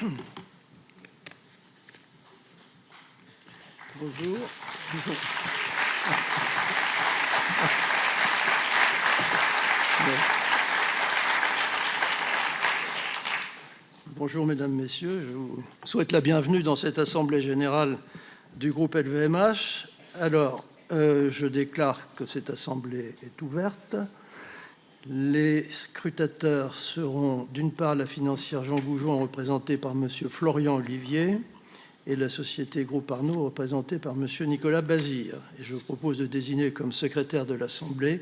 Bonjour. Bonjour, mesdames, messieurs. Je vous souhaite la bienvenue dans cette assemblée générale du groupe LVMH. Alors, je déclare que cette assemblée est ouverte. Les scrutateurs seront d'une part la financière Jean Goujon, représentée par M. Florian Olivier, et la société Groupe Arnaud, représentée par M. Nicolas Bazire. Et je propose de désigner comme secrétaire de l'Assemblée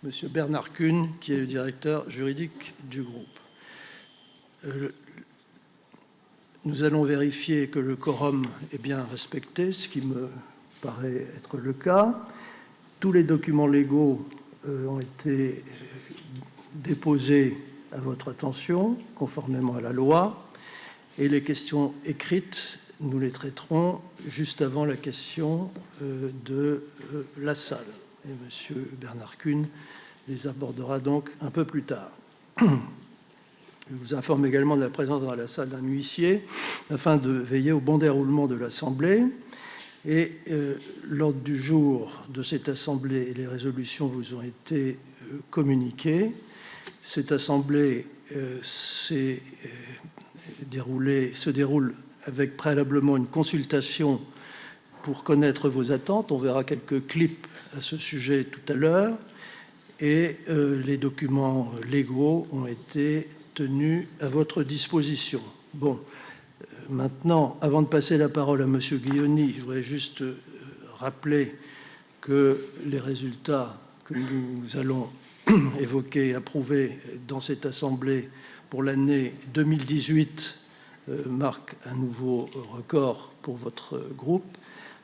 M. Bernard Kuhn, qui est le directeur juridique du groupe. Nous allons vérifier que le quorum est bien respecté, ce qui me paraît être le cas. Tous les documents légaux ont été déposés à votre attention, conformément à la loi, et les questions écrites, nous les traiterons juste avant la question de la salle. Et M. Bernard Kuhn les abordera donc un peu plus tard. Je vous informe également de la présence dans la salle d'un huissier afin de veiller au bon déroulement de l'Assemblée. Et l'ordre du jour de cette Assemblée et les résolutions vous ont été communiquées. Cette Assemblée se déroule avec préalablement une consultation pour connaître vos attentes. On verra quelques clips à ce sujet tout à l'heure. Et les documents légaux ont été tenus à votre disposition. Bon, maintenant, avant de passer la parole à M. Guilloni, je voudrais juste rappeler que les résultats que nous allons évoquer et approuver dans cette Assemblée pour l'année 2018 marquent un nouveau record pour votre groupe,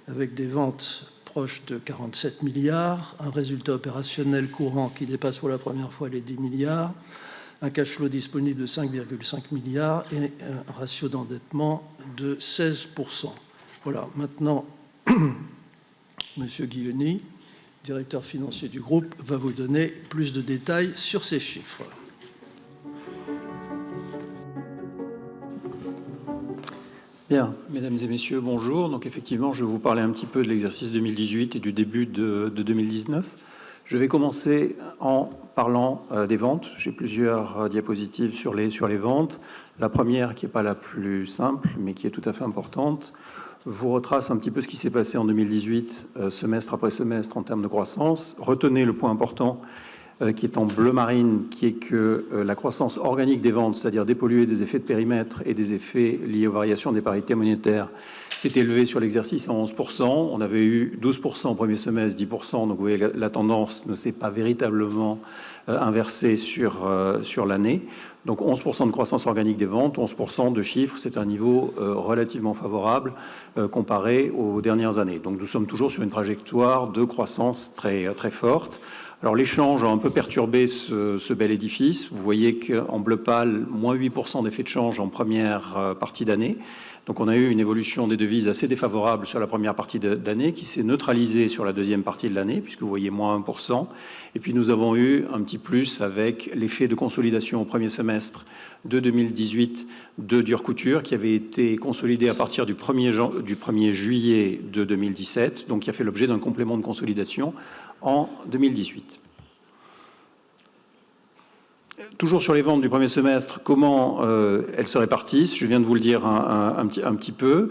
avec des ventes proches de 47 milliards, un résultat opérationnel courant qui dépasse pour la première fois les 10 milliards, un cash flow disponible de 5,5 milliards et un ratio d'endettement de 16%. Voilà, maintenant, M. Guilloni, directeur financier du groupe, va vous donner plus de détails sur ces chiffres. Bien, mesdames et messieurs, bonjour. Donc effectivement, je vais vous parler un petit peu de l'exercice 2018 et du début de 2019. Je vais commencer en parlant des ventes. J'ai plusieurs diapositives sur les ventes. La première, qui n'est pas la plus simple, mais qui est tout à fait importante, vous retrace un petit peu ce qui s'est passé en 2018, semestre après semestre, en termes de croissance. Retenez le point important qui est en bleu marine, qui est que la croissance organique des ventes, c'est-à-dire dépolluée des effets de périmètre et des effets liés aux variations des parités monétaires, s'est élevée sur l'exercice à 11%. On avait eu 12% au premier semestre, 10%. Donc vous voyez, la tendance ne s'est pas véritablement inversée sur l'année. Donc 11% de croissance organique des ventes, 11% de chiffres, c'est un niveau relativement favorable comparé aux dernières années. Donc nous sommes toujours sur une trajectoire de croissance très, très forte. Alors l'échange a un peu perturbé ce bel édifice. Vous voyez qu'en bleu pâle, moins 8% d'effet de change en première partie d'année. Donc on a eu une évolution des devises assez défavorable sur la première partie d'année qui s'est neutralisée sur la deuxième partie de l'année, puisque vous voyez moins 1%. Et puis nous avons eu un petit plus avec l'effet de consolidation au premier semestre de 2018 de Dure Couture, qui avait été consolidé à partir du 1er juillet de 2017, donc qui a fait l'objet d'un complément de consolidation en 2018. Toujours sur les ventes du premier semestre, comment elles se répartissent? Je viens de vous le dire un petit peu.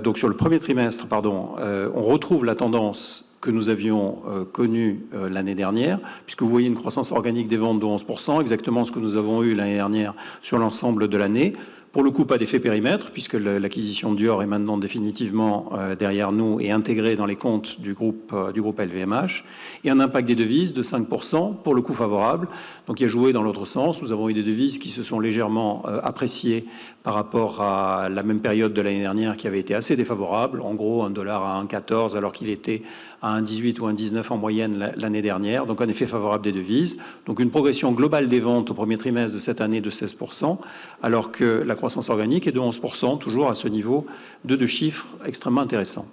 Donc sur le premier trimestre, on retrouve la tendance que nous avions connue l'année dernière, puisque vous voyez une croissance organique des ventes de 11%, exactement ce que nous avons eu l'année dernière sur l'ensemble de l'année. Pour le coup, pas d'effet périmètre, puisque l'acquisition de Dior est maintenant définitivement derrière nous et intégrée dans les comptes du groupe LVMH. Et un impact des devises de 5%, pour le coup favorable, donc qui a joué dans l'autre sens. Nous avons eu des devises qui se sont légèrement appréciées par rapport à la même période de l'année dernière, qui avait été assez défavorable. En gros, $1 à 1,14, alors qu'il était à 1,18 ou 1,19 en moyenne l'année dernière. Donc un effet favorable des devises. Donc une progression globale des ventes au premier trimestre de cette année de 16%, alors que la croissance organique est de 11%, toujours à ce niveau de deux chiffres extrêmement intéressants.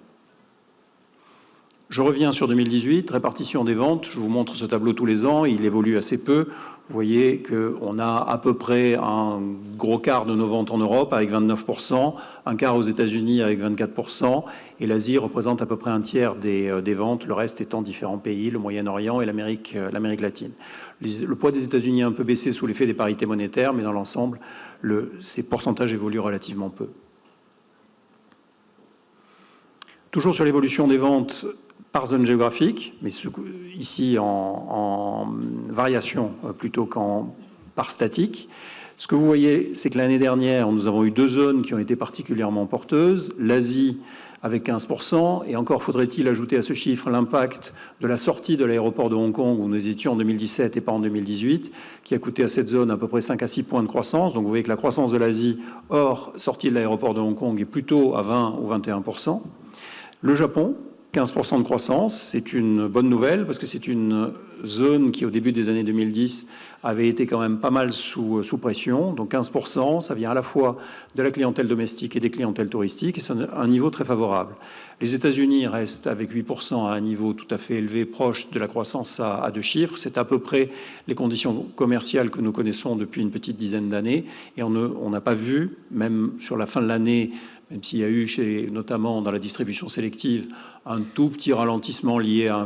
Je reviens sur 2018, répartition des ventes. Je vous montre ce tableau tous les ans, il évolue assez peu. Vous voyez qu'on a à peu près un gros quart de nos ventes en Europe avec 29%, un quart aux États-Unis avec 24%, et l'Asie représente à peu près un tiers des ventes, le reste étant différents pays, le Moyen-Orient et l'Amérique latine. Le poids des États-Unis a un peu baissé sous l'effet des parités monétaires, mais dans l'ensemble, ces pourcentages évoluent relativement peu. Toujours sur l'évolution des ventes par zone géographique, mais ici en variation plutôt qu'en par statique. Ce que vous voyez, c'est que l'année dernière, nous avons eu 2 zones qui ont été particulièrement porteuses. L'Asie avec 15%, et encore faudrait-il ajouter à ce chiffre l'impact de la sortie de l'aéroport de Hong Kong, où nous étions en 2017 et pas en 2018, qui a coûté à cette zone à peu près 5 à 6 points de croissance. Donc vous voyez que la croissance de l'Asie hors sortie de l'aéroport de Hong Kong est plutôt à 20 ou 21%. Le Japon, 15% de croissance, c'est une bonne nouvelle parce que c'est une zone qui, au début des années 2010, avait été quand même pas mal sous pression. Donc 15%, ça vient à la fois de la clientèle domestique et des clientèles touristiques, et c'est un niveau très favorable. Les États-Unis restent avec 8% à un niveau tout à fait élevé, proche de la croissance à 2 chiffres. C'est à peu près les conditions commerciales que nous connaissons depuis une petite dizaine d'années, et on n'a pas vu, même sur la fin de l'année, même s'il y a eu, notamment dans la distribution sélective, un tout petit ralentissement lié à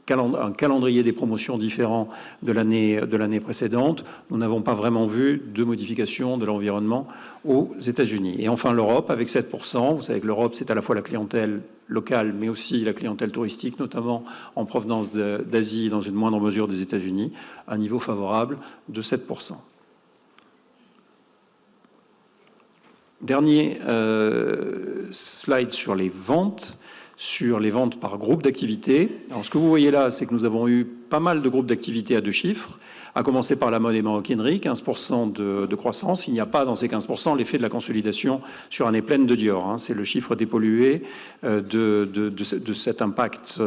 un calendrier des promotions différent de l'année précédente, nous n'avons pas vraiment vu de modification de l'environnement aux États-Unis. Et enfin l'Europe avec 7%. Vous savez que l'Europe, c'est à la fois la clientèle locale, mais aussi la clientèle touristique, notamment en provenance d'Asie et dans une moindre mesure des États-Unis, un niveau favorable de 7%. Dernier slide sur les ventes par groupe d'activités. Alors, ce que vous voyez là, c'est que nous avons eu pas mal de groupes d'activités à 2 chiffres, à commencer par la mode et maroquinerie, 15% de croissance. Il n'y a pas dans ces 15% l'effet de la consolidation sur année pleine de Dior. C'est le chiffre dépollué de cet impact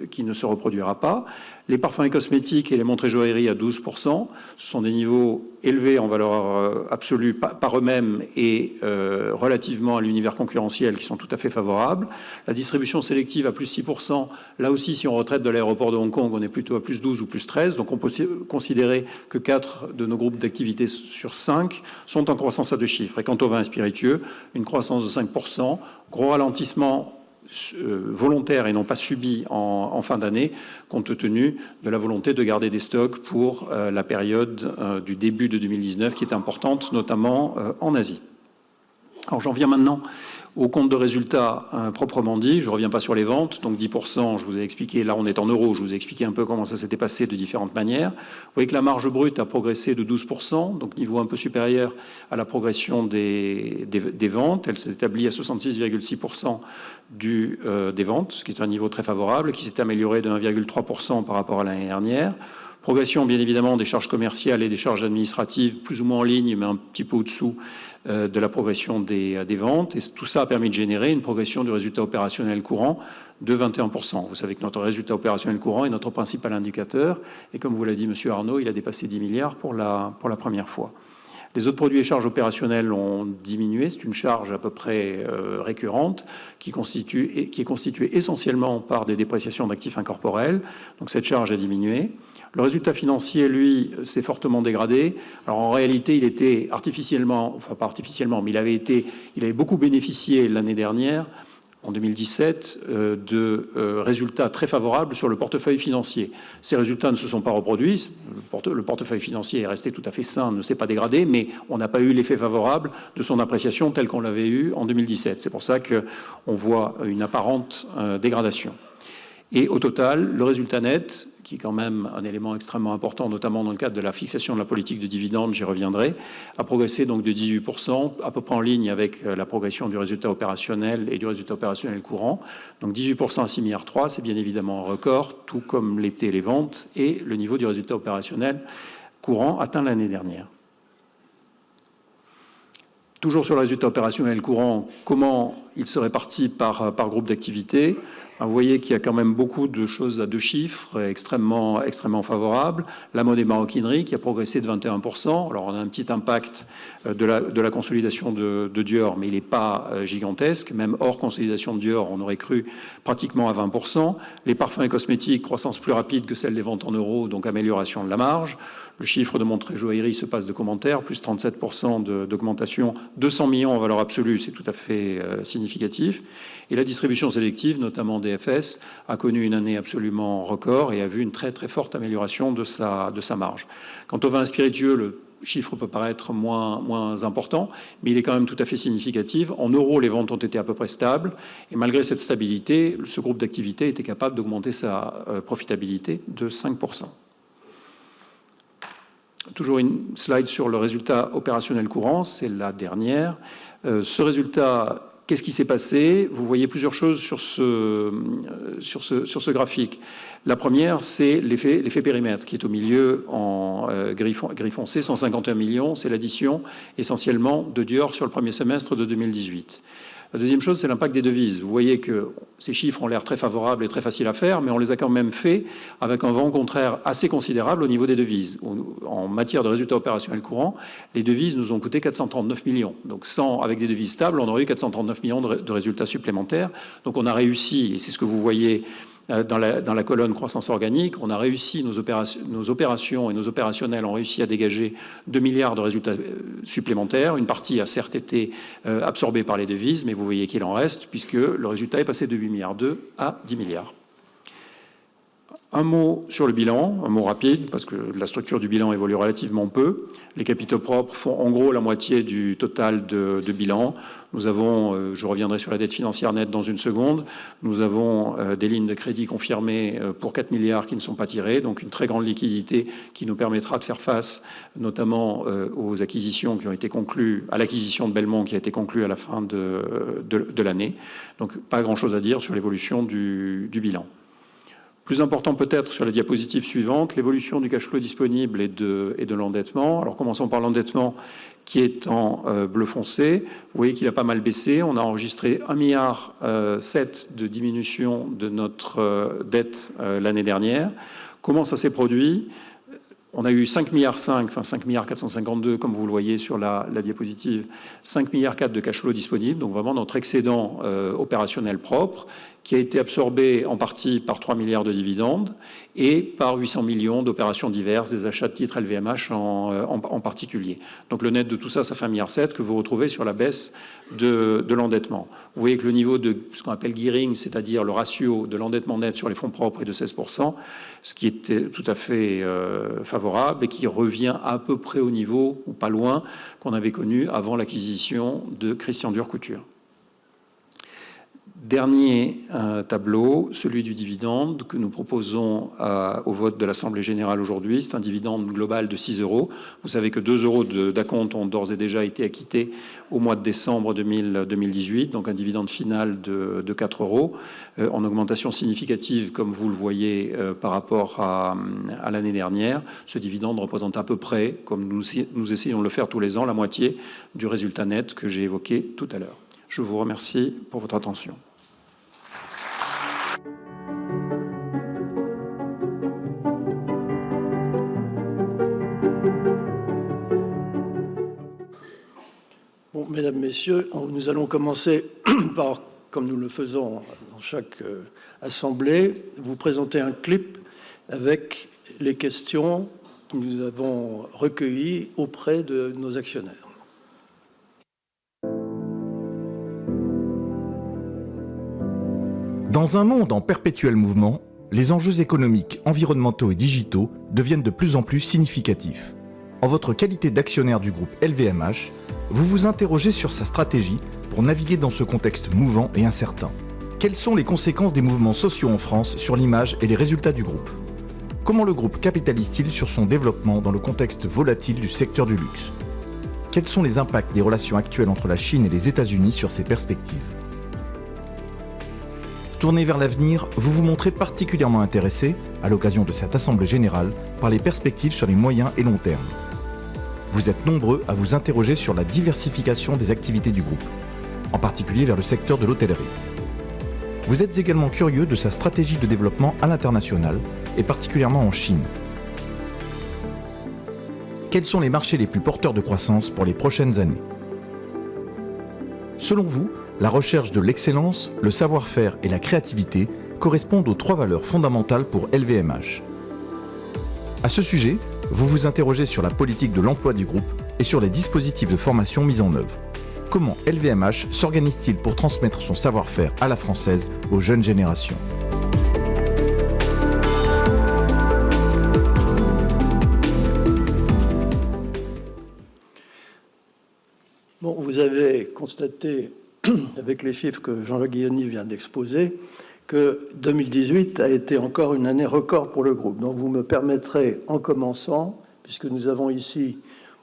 qui ne se reproduira pas. Les parfums et cosmétiques et les montres et joailleries à 12%. Ce sont des niveaux élevés en valeur absolue par eux-mêmes et relativement à l'univers concurrentiel qui sont tout à fait favorables. La distribution sélective à plus 6%. Là aussi, si on retraite de l'aéroport de Hong Kong, on est plutôt à plus 12 ou plus 13. Donc on peut considérer que 4 de nos groupes d'activités sur 5 sont en croissance à 2 chiffres. Et quant aux vins et spiritueux, une croissance de 5%. Gros ralentissement volontaire et non pas subi en fin d'année, compte tenu de la volonté de garder des stocks pour la période du début de 2019, qui est importante, notamment en Asie. Alors j'en viens maintenant au compte de résultats proprement dit. Je ne reviens pas sur les ventes, donc 10%, je vous ai expliqué, là on est en euros, je vous ai expliqué un peu comment ça s'était passé de différentes manières. Vous voyez que la marge brute a progressé de 12%, donc niveau un peu supérieur à la progression des ventes. Elle s'établit à 66,6% des ventes, ce qui est un niveau très favorable, qui s'est amélioré de 1,3% par rapport à l'année dernière. Progression, bien évidemment, des charges commerciales et des charges administratives, plus ou moins en ligne, mais un petit peu au-dessous de la progression des ventes. Et tout ça a permis de générer une progression du résultat opérationnel courant de 21%. Vous savez que notre résultat opérationnel courant est notre principal indicateur. Et comme vous l'a dit M. Arnaud, il a dépassé 10 milliards pour la première fois. Les autres produits et charges opérationnelles ont diminué. C'est une charge à peu près récurrente qui est constituée essentiellement par des dépréciations d'actifs incorporels. Donc cette charge a diminué. Le résultat financier, lui, s'est fortement dégradé. Alors en réalité, il était artificiellement, enfin pas artificiellement, mais il avait beaucoup bénéficié l'année dernière, en 2017, de résultats très favorables sur le portefeuille financier. Ces résultats ne se sont pas reproduits. Le portefeuille financier est resté tout à fait sain, ne s'est pas dégradé, mais on n'a pas eu l'effet favorable de son appréciation tel qu'on l'avait eu en 2017. C'est pour ça qu'on voit une apparente dégradation. Et au total, le résultat net, qui est quand même un élément extrêmement important, notamment dans le cadre de la fixation de la politique de dividendes, j'y reviendrai, a progressé donc de 18%, à peu près en ligne avec la progression du résultat opérationnel et du résultat opérationnel courant. Donc 18% à 6,3 milliards, c'est bien évidemment un record, tout comme l'étaient les ventes et le niveau du résultat opérationnel courant atteint l'année dernière. Toujours sur le résultat opérationnel courant, comment il se répartit par groupe d'activité. Vous voyez qu'il y a quand même beaucoup de choses à 2 chiffres extrêmement favorables. La mode et maroquinerie qui a progressé de 21%. Alors on a un petit impact de la consolidation de Dior, mais il n'est pas gigantesque. Même hors consolidation de Dior, on aurait cru pratiquement à 20%. Les parfums et cosmétiques, croissance plus rapide que celle des ventes en euros, donc amélioration de la marge. Le chiffre de montres et joaillerie se passe de commentaires, plus 37% d'augmentation, 200 millions en valeur absolue, c'est tout à fait significatif. Et la distribution sélective, notamment DFS, a connu une année absolument record et a vu une très très forte amélioration de sa marge. Quant au vin spiritueux, le chiffre peut paraître moins important, mais il est quand même tout à fait significatif. En euros, les ventes ont été à peu près stables, et malgré cette stabilité, ce groupe d'activité était capable d'augmenter sa profitabilité de 5%. Toujours une slide sur le résultat opérationnel courant, c'est la dernière. Ce résultat, qu'est-ce qui s'est passé? Vous voyez plusieurs choses sur ce graphique. La première, c'est l'effet périmètre qui est au milieu en gris foncé, 151 millions, c'est l'addition essentiellement de Dior sur le premier semestre de 2018. La deuxième chose, c'est l'impact des devises. Vous voyez que ces chiffres ont l'air très favorables et très faciles à faire, mais on les a quand même fait avec un vent contraire assez considérable au niveau des devises. En matière de résultats opérationnels courants, les devises nous ont coûté 439 millions. Donc avec des devises stables, on aurait eu 439 millions de résultats supplémentaires. Donc on a réussi, et c'est ce que vous voyez dans la colonne croissance organique, on a réussi, nos opérations et nos opérationnels ont réussi à dégager 2 milliards de résultats supplémentaires. Une partie a certes été absorbée par les devises, mais vous voyez qu'il en reste, puisque le résultat est passé de 8,2 milliards à 10 milliards. Un mot sur le bilan, un mot rapide, parce que la structure du bilan évolue relativement peu. Les capitaux propres font en gros la moitié du total de bilan. Nous avons, je reviendrai sur la dette financière nette dans une seconde, nous avons des lignes de crédit confirmées pour 4 milliards qui ne sont pas tirées, donc une très grande liquidité qui nous permettra de faire face notamment aux acquisitions qui ont été conclues, à l'acquisition de Belmont qui a été conclue à la fin de l'année. Donc pas grand-chose à dire sur l'évolution du bilan. Plus important peut-être sur la diapositive suivante, l'évolution du cash flow disponible et de l'endettement. Alors commençons par l'endettement qui est en bleu foncé. Vous voyez qu'il a pas mal baissé. On a enregistré 1,7 milliard de diminution de notre dette l'année dernière. Comment ça s'est produit ? On a eu 5,4 milliards, enfin 5,452 milliards comme vous le voyez sur la diapositive, 5,4 milliards de cash flow disponible, donc vraiment notre excédent opérationnel propre, qui a été absorbé en partie par 3 milliards de dividendes et par 800 millions d'opérations diverses, des achats de titres LVMH en particulier. Donc le net de tout ça, ça fait 1,7 milliard que vous retrouvez sur la baisse de l'endettement. Vous voyez que le niveau de ce qu'on appelle gearing, c'est-à-dire le ratio de l'endettement net sur les fonds propres est de 16%, ce qui était tout à fait favorable et qui revient à peu près au niveau, ou pas loin, qu'on avait connu avant l'acquisition de Christian Dior Couture. Dernier tableau, celui du dividende que nous proposons au vote de l'Assemblée générale aujourd'hui. C'est un dividende global de 6 €. Vous savez que 2 € d'acompte ont d'ores et déjà été acquittés au mois de décembre 2018, donc un dividende final de 4 €, en augmentation significative, comme vous le voyez, par rapport à l'année dernière. Ce dividende représente à peu près, comme nous essayons de le faire tous les ans, la moitié du résultat net que j'ai évoqué tout à l'heure. Je vous remercie pour votre attention. Bon, mesdames, messieurs, nous allons commencer par, comme nous le faisons dans chaque assemblée, vous présenter un clip avec les questions que nous avons recueillies auprès de nos actionnaires. Dans un monde en perpétuel mouvement, les enjeux économiques, environnementaux et digitaux deviennent de plus en plus significatifs. En votre qualité d'actionnaire du groupe LVMH, vous vous interrogez sur sa stratégie pour naviguer dans ce contexte mouvant et incertain. Quelles sont les conséquences des mouvements sociaux en France sur l'image et les résultats du groupe ? Comment le groupe capitalise-t-il sur son développement dans le contexte volatile du secteur du luxe ? Quels sont les impacts des relations actuelles entre la Chine et les États-Unis sur ces perspectives ? Tourné vers l'avenir, vous vous montrez particulièrement intéressé, à l'occasion de cette Assemblée générale, par les perspectives sur les moyens et long terme. Vous êtes nombreux à vous interroger sur la diversification des activités du groupe. en particulier vers le secteur de l'hôtellerie. Vous êtes également curieux de sa stratégie de développement à l'international, et particulièrement en Chine. Quels sont les marchés les plus porteurs de croissance pour les prochaines années? Selon vous, la recherche de l'excellence, le savoir-faire et la créativité correspondent aux 3 valeurs fondamentales pour LVMH. À ce sujet, vous vous interrogez sur la politique de l'emploi du groupe et sur les dispositifs de formation mis en œuvre. Comment LVMH s'organise-t-il pour transmettre son savoir-faire à la française aux jeunes générations? Bon, vous avez constaté, avec les chiffres que Jean-Jacques Guilloni vient d'exposer, que 2018 a été encore une année record pour le groupe. Donc vous me permettrez, en commençant, puisque nous avons ici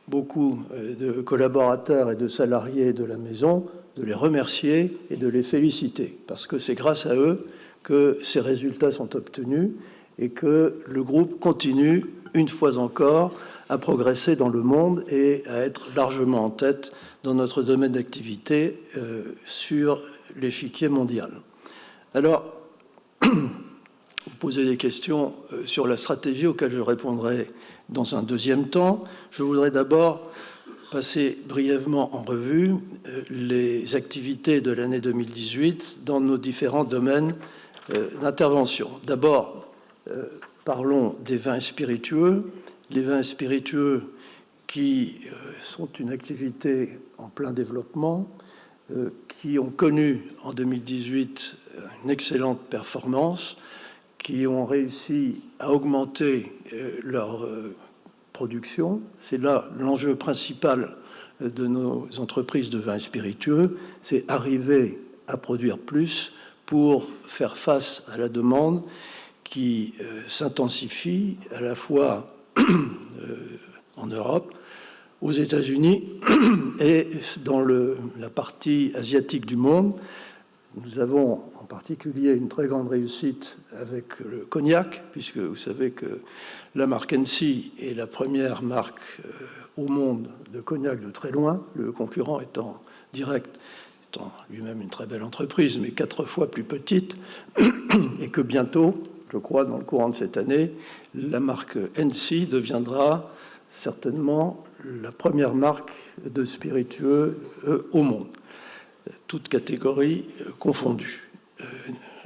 beaucoup de collaborateurs et de salariés de la maison, de les remercier et de les féliciter, parce que c'est grâce à eux que ces résultats sont obtenus et que le groupe continue, une fois encore, à progresser dans le monde et à être largement en tête dans notre domaine d'activité sur l'échiquier mondial. Alors, vous posez des questions sur la stratégie auxquelles je répondrai dans un deuxième temps. Je voudrais d'abord passer brièvement en revue les activités de l'année 2018 dans nos différents domaines d'intervention. D'abord, parlons des vins spiritueux. Les vins spiritueux qui sont une activité en plein développement, qui ont connu en 2018 une excellente performance, qui ont réussi à augmenter leur production. C'est là l'enjeu principal de nos entreprises de vins spiritueux, c'est arriver à produire plus pour faire face à la demande qui s'intensifie à la fois en Europe, aux États-Unis et dans la partie asiatique du monde. Nous avons en particulier une très grande réussite avec le cognac, puisque vous savez que la marque Hennessy est la première marque au monde de cognac de très loin, le concurrent étant direct, étant lui-même une très belle entreprise, mais 4 fois plus petite, et que bientôt, je crois, dans le courant de cette année, la marque Hennessy deviendra certainement la première marque de spiritueux au monde, toutes catégories confondues.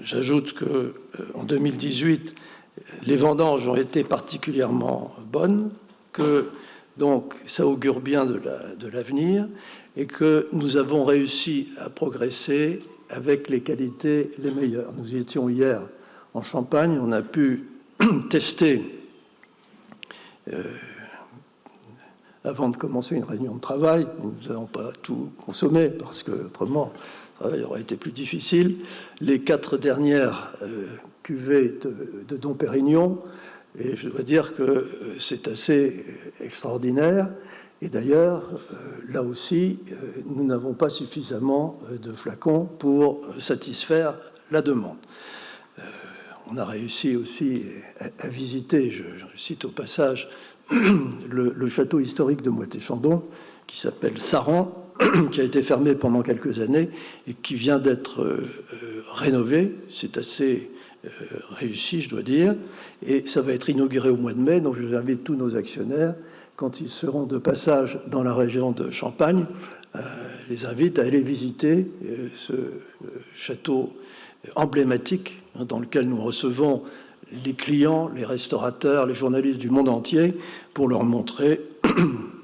J'ajoute qu'en 2018, les vendanges ont été particulièrement bonnes, que donc ça augure bien de l'avenir, et que nous avons réussi à progresser avec les qualités les meilleures. Nous y étions hier en Champagne, on a pu tester avant de commencer une réunion de travail. Nous n'allons pas tout consommer parce que autrement le travail aurait été plus difficile. Les 4 dernières cuvées de Dom Pérignon, et je dois dire que c'est assez extraordinaire. Et d'ailleurs, là aussi, nous n'avons pas suffisamment de flacons pour satisfaire la demande. On a réussi aussi à visiter, je cite au passage, le château historique de Moët-et-Chandon, qui s'appelle Saran, qui a été fermé pendant quelques années et qui vient d'être rénové. C'est assez réussi, je dois dire, et ça va être inauguré au mois de mai. Donc je invite tous nos actionnaires, quand ils seront de passage dans la région de Champagne, les invite à aller visiter ce château emblématique dans lequel nous recevons les clients, les restaurateurs, les journalistes du monde entier pour leur montrer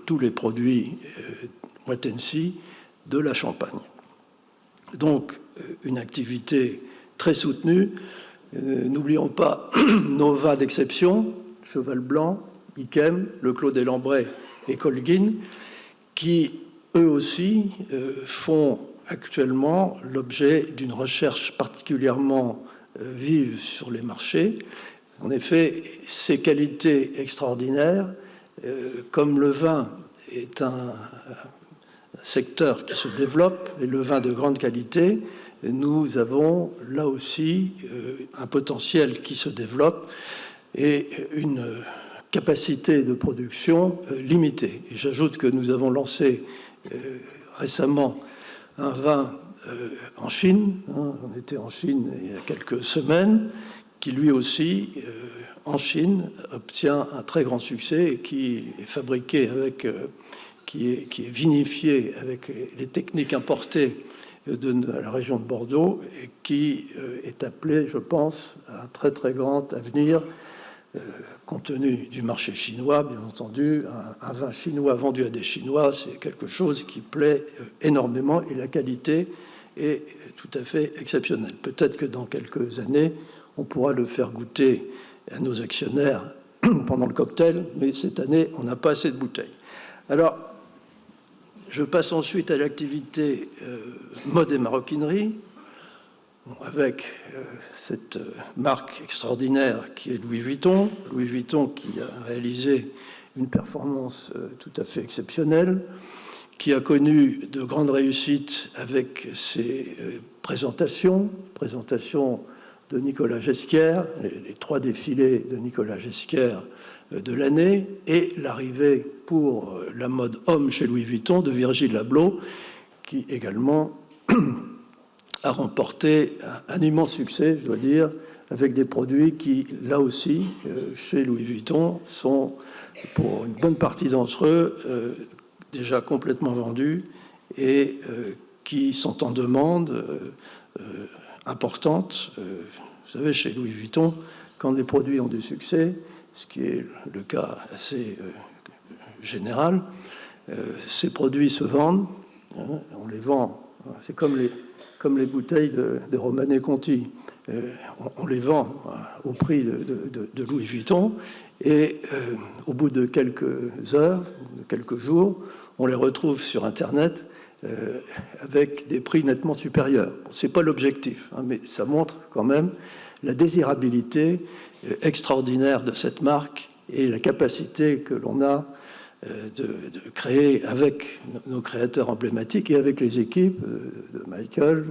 tous les produits Moët Hennessy de la Champagne. Donc, une activité très soutenue. N'oublions pas nos vins d'exception, Cheval Blanc, Yquem, Le Clos des Lambrais et Colguin, qui, eux aussi, font actuellement l'objet d'une recherche particulièrement vive sur les marchés. En effet, ces qualités extraordinaires, comme le vin est un secteur qui se développe, et le vin de grande qualité, nous avons là aussi un potentiel qui se développe et une capacité de production limitée. Et j'ajoute que nous avons lancé récemment un vin en Chine, hein, on était en Chine il y a quelques semaines, qui lui aussi, en Chine, obtient un très grand succès et qui est fabriqué avec, qui est vinifié avec les techniques importées de la région de Bordeaux et qui est appelé, je pense, à un très très grand avenir, compte tenu du marché chinois, bien entendu. Un vin chinois vendu à des Chinois, c'est quelque chose qui plaît énormément et la qualité est tout à fait exceptionnelle. Peut-être que dans quelques années, on pourra le faire goûter à nos actionnaires pendant le cocktail, mais cette année, on n'a pas assez de bouteilles. Alors, je passe ensuite à l'activité mode et maroquinerie, avec cette marque extraordinaire qui est Louis Vuitton. Louis Vuitton qui a réalisé une performance tout à fait exceptionnelle, qui a connu de grandes réussites avec ses présentations de Nicolas Ghesquière, les 3 défilés de Nicolas Ghesquière de l'année, et l'arrivée pour la mode homme chez Louis Vuitton de Virgil Abloh, qui également a remporté un immense succès, je dois dire, avec des produits qui, là aussi, chez Louis Vuitton, sont, pour une bonne partie d'entre eux, déjà complètement vendus et qui sont en demande importante. Vous savez, chez Louis Vuitton, quand les produits ont du succès, ce qui est le cas assez général, ces produits se vendent, hein, on les vend, c'est comme les bouteilles de Romanée Conti, on les vend au prix de Louis Vuitton, et au bout de quelques heures, de quelques jours, on les retrouve sur Internet avec des prix nettement supérieurs. Bon, ce n'est pas l'objectif, hein, mais ça montre quand même la désirabilité extraordinaire de cette marque et la capacité que l'on a de créer avec nos créateurs emblématiques et avec les équipes de Michael,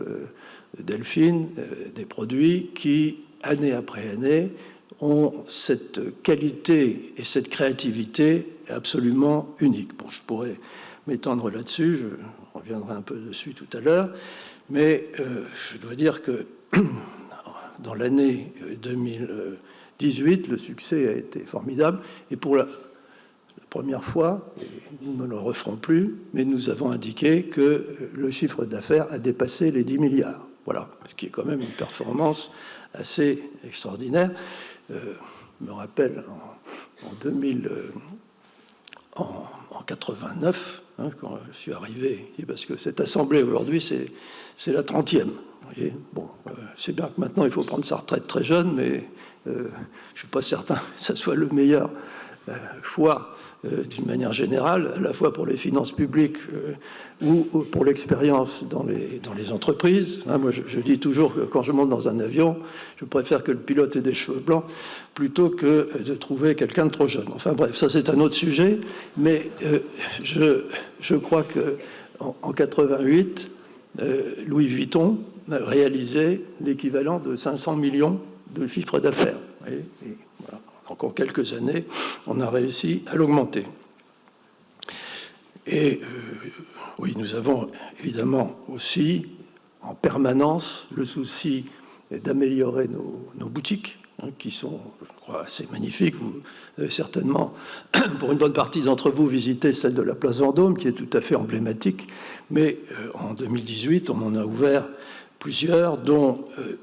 de Delphine, des produits qui, année après année, ont cette qualité et cette créativité absolument unique. Bon, je pourrais m'étendre là-dessus, je reviendrai un peu dessus tout à l'heure, mais je dois dire que dans l'année 2018, le succès a été formidable, et pour la première fois, et nous ne le referons plus, mais nous avons indiqué que le chiffre d'affaires a dépassé les 10 milliards. Voilà, ce qui est quand même une performance assez extraordinaire. Je me rappelle en 89, hein, quand je suis arrivé, parce que cette assemblée aujourd'hui, c'est la 30e. Et bon, c'est bien que maintenant il faut prendre sa retraite très jeune, mais je ne suis pas certain que ce soit le meilleur choix d'une manière générale, à la fois pour les finances publiques ou pour l'expérience dans les entreprises. Hein, moi, je dis toujours que quand je monte dans un avion, je préfère que le pilote ait des cheveux blancs plutôt que de trouver quelqu'un de trop jeune. Enfin bref, ça c'est un autre sujet, mais je crois qu'en 88, Louis Vuitton a réalisé l'équivalent de 500 millions de chiffre d'affaires. Et voilà. Donc en quelques années, on a réussi à l'augmenter. Et oui, nous avons évidemment aussi en permanence le souci d'améliorer nos boutiques, hein, qui sont, je crois, assez magnifiques. Vous avez certainement, pour une bonne partie d'entre vous, visité celle de la place Vendôme, qui est tout à fait emblématique. Mais en 2018, on en a ouvert plusieurs, dont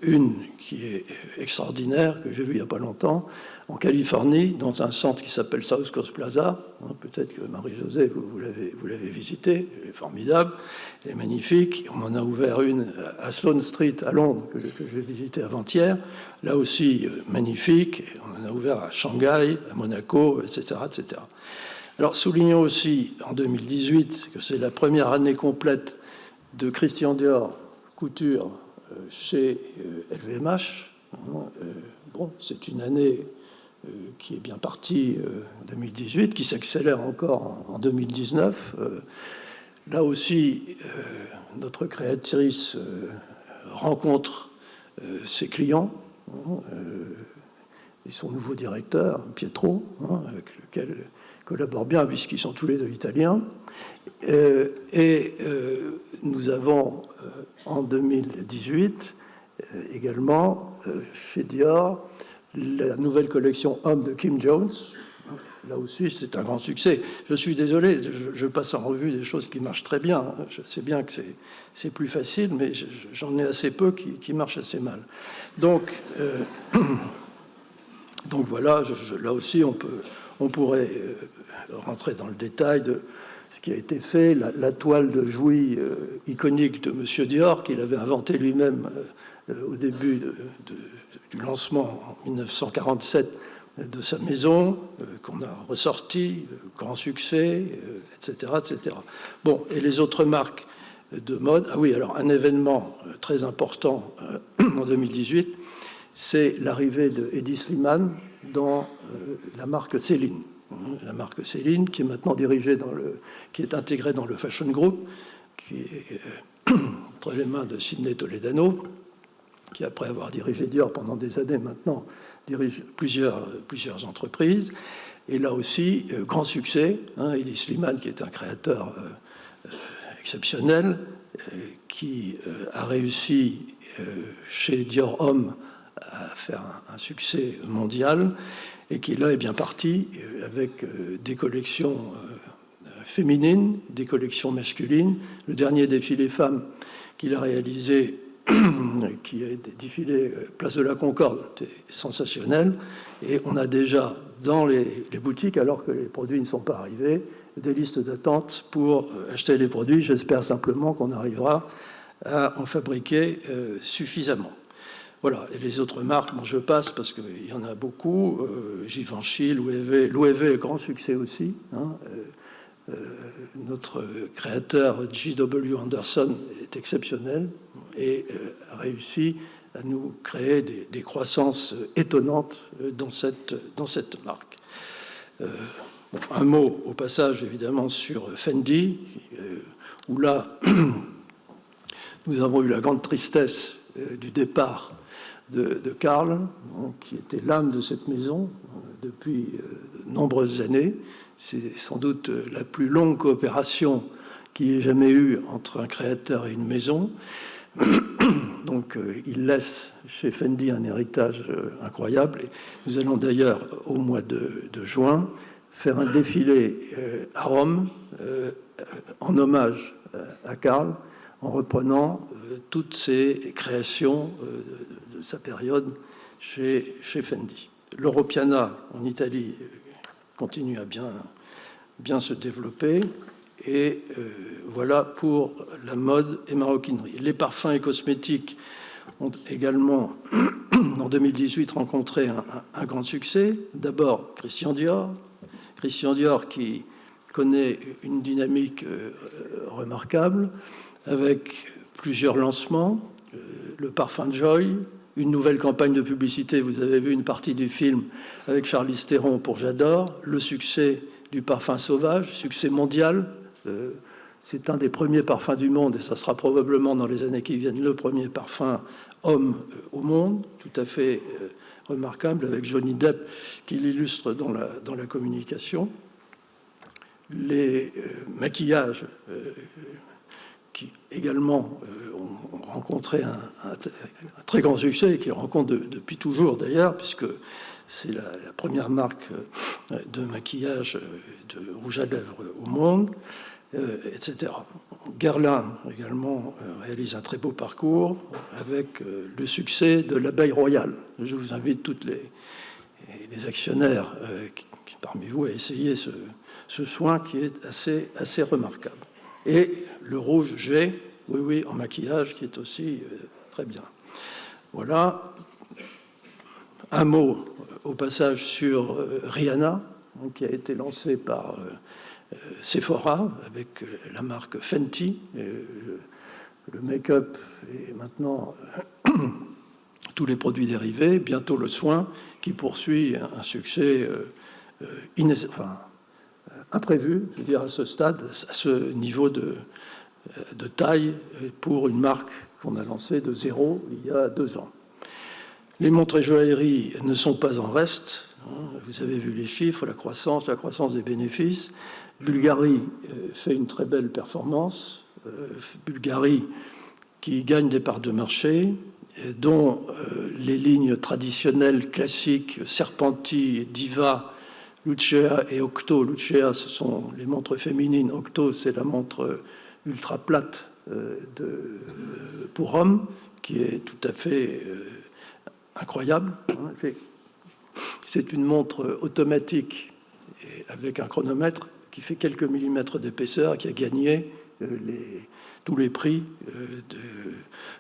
une qui est extraordinaire, que j'ai vue il n'y a pas longtemps, en Californie, dans un centre qui s'appelle South Coast Plaza. Peut-être que Marie-Josée, vous l'avez visité, elle est formidable, elle est magnifique. On en a ouvert une à Sloane Street, à Londres, que j'ai visité avant-hier, là aussi magnifique. On en a ouvert à Shanghai, à Monaco, etc., etc. Alors, soulignons aussi, en 2018, que c'est la première année complète de Christian Dior couture chez LVMH. Bon, c'est une année qui est bien partie en 2018, qui s'accélère encore en 2019. Là aussi, notre créatrice rencontre ses clients et son nouveau directeur, Pietro, avec lequel elle collabore bien puisqu'ils sont tous les deux italiens. Et nous avons en 2018, également chez Dior, la nouvelle collection Homme de Kim Jones. Là aussi, c'est un grand succès. Je suis désolé, je passe en revue des choses qui marchent très bien. Je sais bien que c'est plus facile, mais j'en ai assez peu qui marchent assez mal. Donc voilà, là aussi, on pourrait rentrer dans le détail de ce qui a été fait, la toile de Jouy iconique de M. Dior, qu'il avait inventé lui-même au début du lancement en 1947 de sa maison, qu'on a ressorti, grand succès, etc., etc. Bon, et les autres marques de mode. Ah oui, alors un événement très important en 2018, c'est l'arrivée de Hedi Slimane dans la marque Céline. La marque Céline, qui est maintenant dirigée qui est intégrée dans le Fashion Group, qui est entre les mains de Sidney Toledano, qui, après avoir dirigé Dior pendant des années maintenant, dirige plusieurs entreprises. Et là aussi, grand succès. Hedi Slimane, qui est un créateur exceptionnel, qui a réussi chez Dior Homme à faire un succès mondial, et qui là est bien parti avec des collections féminines, des collections masculines. Le dernier défilé femmes qu'il a réalisé, qui a été défilé Place de la Concorde, était sensationnel. Et on a déjà dans les boutiques, alors que les produits ne sont pas arrivés, des listes d'attente pour acheter les produits. J'espère simplement qu'on arrivera à en fabriquer suffisamment. Voilà, et les autres marques, bon, je passe parce qu'il y en a beaucoup. Givenchy, Loewe, grand succès aussi. Notre créateur J.W. Anderson est exceptionnel et a réussi à nous créer des croissances étonnantes dans cette marque. Bon, un mot au passage évidemment sur Fendi, où là nous avons eu la grande tristesse du départ de Karl, qui était l'âme de cette maison depuis de nombreuses années. C'est sans doute la plus longue coopération qu'il y ait jamais eu entre un créateur et une maison. Donc il laisse chez Fendi un héritage incroyable. Et nous allons d'ailleurs, au mois de juin, faire un défilé à Rome en hommage à Karl, en reprenant toutes ses créations de sa période chez Fendi. L'Europiana en Italie continue à bien se développer. Et voilà pour la mode et maroquinerie. Les parfums et cosmétiques ont également, en 2018, rencontré un grand succès. D'abord, Christian Dior qui connaît une dynamique remarquable, avec plusieurs lancements, le parfum Joy, une nouvelle campagne de publicité, vous avez vu une partie du film avec Charlize Theron pour J'adore, le succès du parfum Sauvage, succès mondial. C'est un des premiers parfums du monde, et ça sera probablement dans les années qui viennent le premier parfum homme au monde, tout à fait remarquable, avec Johnny Depp qui l'illustre dans la communication. Les maquillages qui également ont rencontré un très grand succès, et qui le rencontrent depuis toujours d'ailleurs, puisque c'est la première marque de maquillage de rouge à lèvres au monde, etc. Guerlain également réalise un très beau parcours avec le succès de l'abeille royale. Je vous invite toutes les actionnaires qui parmi vous à essayer ce soin qui est assez remarquable. Et le rouge G, oui, en maquillage, qui est aussi très bien. Voilà. Un mot au passage sur Rihanna, qui a été lancée par Sephora avec la marque Fenty. Le make-up et maintenant tous les produits dérivés, bientôt le soin, qui poursuit un succès imprévu, je veux dire, à ce stade, à ce niveau de taille pour une marque qu'on a lancée de zéro il y a 2 ans. Les montres et joailleries ne sont pas en reste. Vous avez vu les chiffres, la croissance des bénéfices. Bulgari fait une très belle performance. Bulgari qui gagnent des parts de marché, dont les lignes traditionnelles, classiques, Serpenti, Diva, Lucea et Octo. Lucea, ce sont les montres féminines. Octo, c'est la montre ultra plate pour hommes, qui est tout à fait incroyable. C'est une montre automatique avec un chronomètre qui fait quelques millimètres d'épaisseur, qui a gagné tous les prix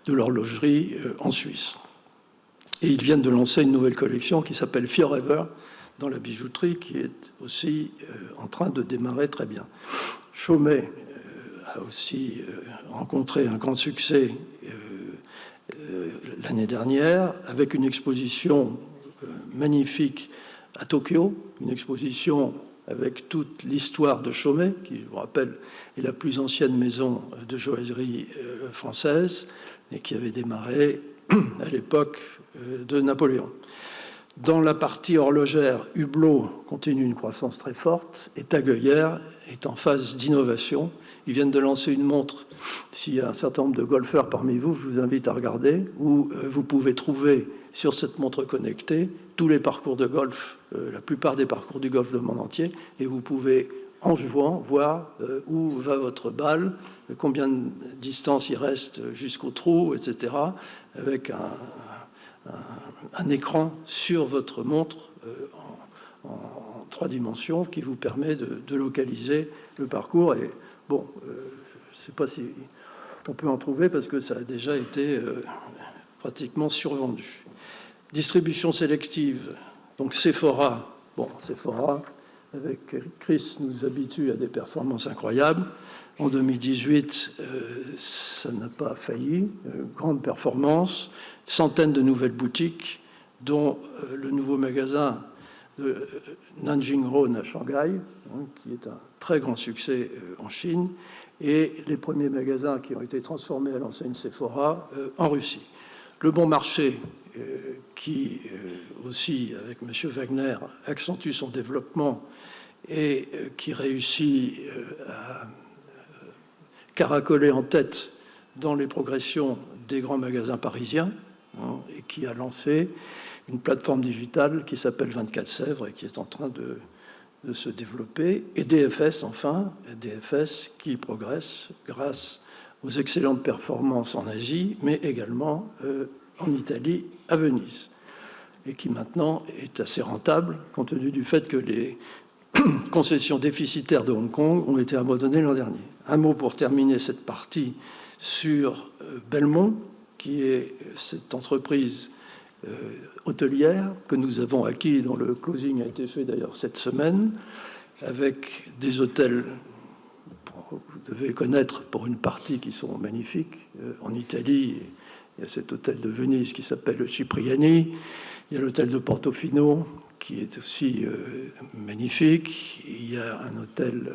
de l'horlogerie en Suisse. Et ils viennent de lancer une nouvelle collection qui s'appelle Forever dans la bijouterie, qui est aussi en train de démarrer très bien. Chaumet a aussi rencontré un grand succès l'année dernière avec une exposition magnifique à Tokyo, une exposition avec toute l'histoire de Chaumet, qui, je vous rappelle, est la plus ancienne maison de joaillerie française et qui avait démarré à l'époque de Napoléon. Dans la partie horlogère, Hublot continue une croissance très forte et Tag Heuer est en phase d'innovation. Ils viennent de lancer une montre. S'il y a un certain nombre de golfeurs parmi vous, je vous invite à regarder, où vous pouvez trouver sur cette montre connectée tous les parcours de golf, la plupart des parcours du golf du monde entier, et vous pouvez, en jouant, voir où va votre balle, combien de distance il reste jusqu'au trou, etc., avec un écran sur votre montre en 3 dimensions qui vous permet de localiser le parcours. Et bon, je ne sais pas si on peut en trouver parce que ça a déjà été pratiquement survendu. Distribution sélective, donc Sephora. Bon, Sephora, avec Chris, nous habitue à des performances incroyables. En 2018, ça n'a pas failli. Grande performance, centaines de nouvelles boutiques, dont le nouveau magasin de Nanjing Road à Shanghai, qui est un très grand succès en Chine, et les premiers magasins qui ont été transformés à l'enseigne Sephora en Russie. Le bon marché, qui aussi, avec M. Wagner, accentue son développement et qui réussit à caracoler en tête dans les progressions des grands magasins parisiens, et qui a lancé une plateforme digitale qui s'appelle 24 Sèvres et qui est en train de se développer, et DFS enfin, DFS qui progresse grâce aux excellentes performances en Asie, mais également en Italie, à Venise, et qui maintenant est assez rentable compte tenu du fait que les concessions déficitaires de Hong Kong ont été abandonnées l'an dernier. Un mot pour terminer cette partie sur Belmont, qui est cette entreprise hôtelière que nous avons acquis, dont le closing a été fait d'ailleurs cette semaine, avec des hôtels, vous devez connaître pour une partie, qui sont magnifiques. En Italie, il y a cet hôtel de Venise qui s'appelle le Cipriani, il y a l'hôtel de Portofino qui est aussi magnifique, il y a un hôtel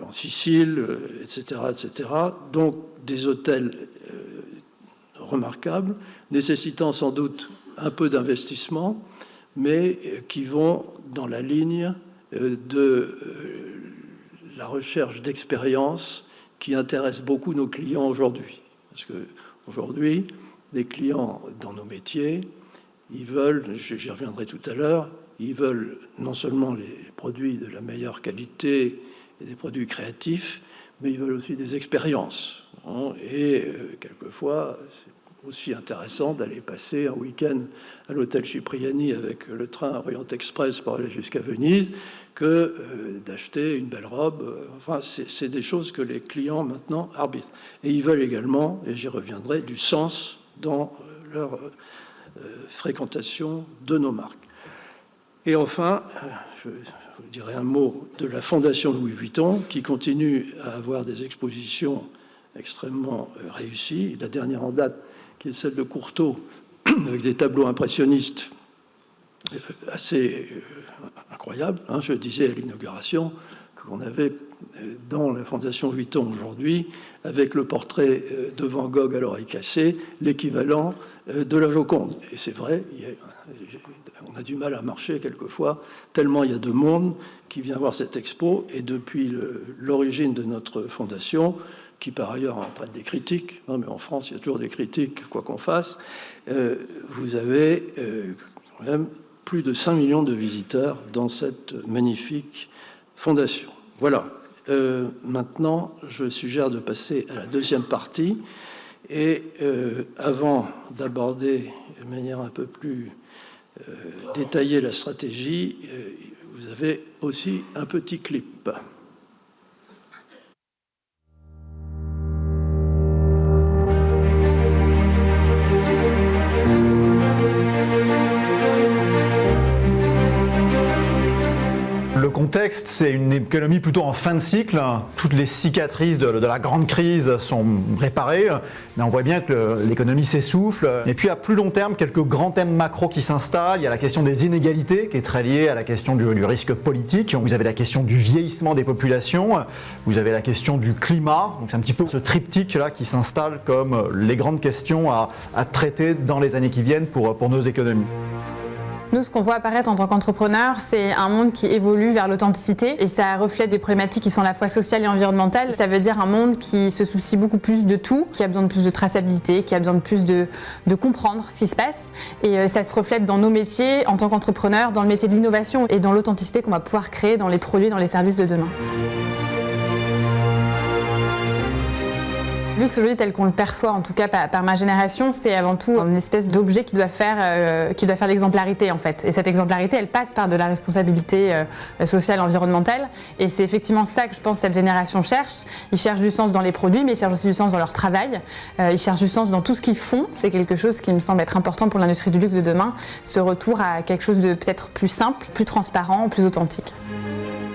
en Sicile, etc., etc. Donc des hôtels remarquables, nécessitant sans doute un peu d'investissement, mais qui vont dans la ligne de la recherche d'expérience qui intéresse beaucoup nos clients aujourd'hui. Parce qu'aujourd'hui, les clients dans nos métiers, ils veulent, j'y reviendrai tout à l'heure, ils veulent non seulement les produits de la meilleure qualité et des produits créatifs, mais ils veulent aussi des expériences. Et quelquefois, c'est aussi intéressant d'aller passer un week-end à l'hôtel Cipriani avec le train Orient Express pour aller jusqu'à Venise que d'acheter une belle robe. Enfin, c'est des choses que les clients maintenant arbitrent. Et ils veulent également, et j'y reviendrai, du sens dans leur fréquentation de nos marques. Et enfin, je vous dirai un mot de la Fondation Louis Vuitton, qui continue à avoir des expositions extrêmement réussies. La dernière en date, qui est celle de Courtauld, avec des tableaux impressionnistes assez incroyables. Je disais à l'inauguration qu'on avait dans la Fondation Vuitton aujourd'hui, avec le portrait de Van Gogh à l'oreille cassée, l'équivalent de la Joconde. Et c'est vrai, on a du mal à marcher quelquefois, tellement il y a de monde qui vient voir cette expo. Et depuis l'origine de notre fondation, qui par ailleurs entraîne des critiques, mais en France il y a toujours des critiques, quoi qu'on fasse, vous avez quand même plus de 5 millions de visiteurs dans cette magnifique fondation. Voilà. Maintenant, je suggère de passer à la deuxième partie. Et avant d'aborder de manière un peu plus détaillée la stratégie, vous avez aussi un petit clip. Le contexte, c'est une économie plutôt en fin de cycle. Toutes les cicatrices de la grande crise sont réparées, mais on voit bien que l'économie s'essouffle. Et puis à plus long terme, quelques grands thèmes macro qui s'installent. Il y a la question des inégalités qui est très liée à la question du risque politique. Vous avez la question du vieillissement des populations. Vous avez la question du climat. Donc c'est un petit peu ce triptyque-là qui s'installe comme les grandes questions à traiter dans les années qui viennent pour nos économies. Nous, ce qu'on voit apparaître en tant qu'entrepreneur, c'est un monde qui évolue vers l'authenticité et ça reflète des problématiques qui sont à la fois sociales et environnementales. Ça veut dire un monde qui se soucie beaucoup plus de tout, qui a besoin de plus de traçabilité, qui a besoin de plus de comprendre ce qui se passe. Et ça se reflète dans nos métiers en tant qu'entrepreneur, dans le métier de l'innovation et dans l'authenticité qu'on va pouvoir créer dans les produits, dans les services de demain. Le luxe aujourd'hui tel qu'on le perçoit, en tout cas par ma génération, c'est avant tout une espèce d'objet qui doit faire l'exemplarité en fait. Et cette exemplarité, elle passe par de la responsabilité sociale, environnementale. Et c'est effectivement ça que je pense cette génération cherche. Ils cherchent du sens dans les produits, mais ils cherchent aussi du sens dans leur travail. Ils cherchent du sens dans tout ce qu'ils font. C'est quelque chose qui me semble être important pour l'industrie du luxe de demain. Ce retour à quelque chose de peut-être plus simple, plus transparent, plus authentique.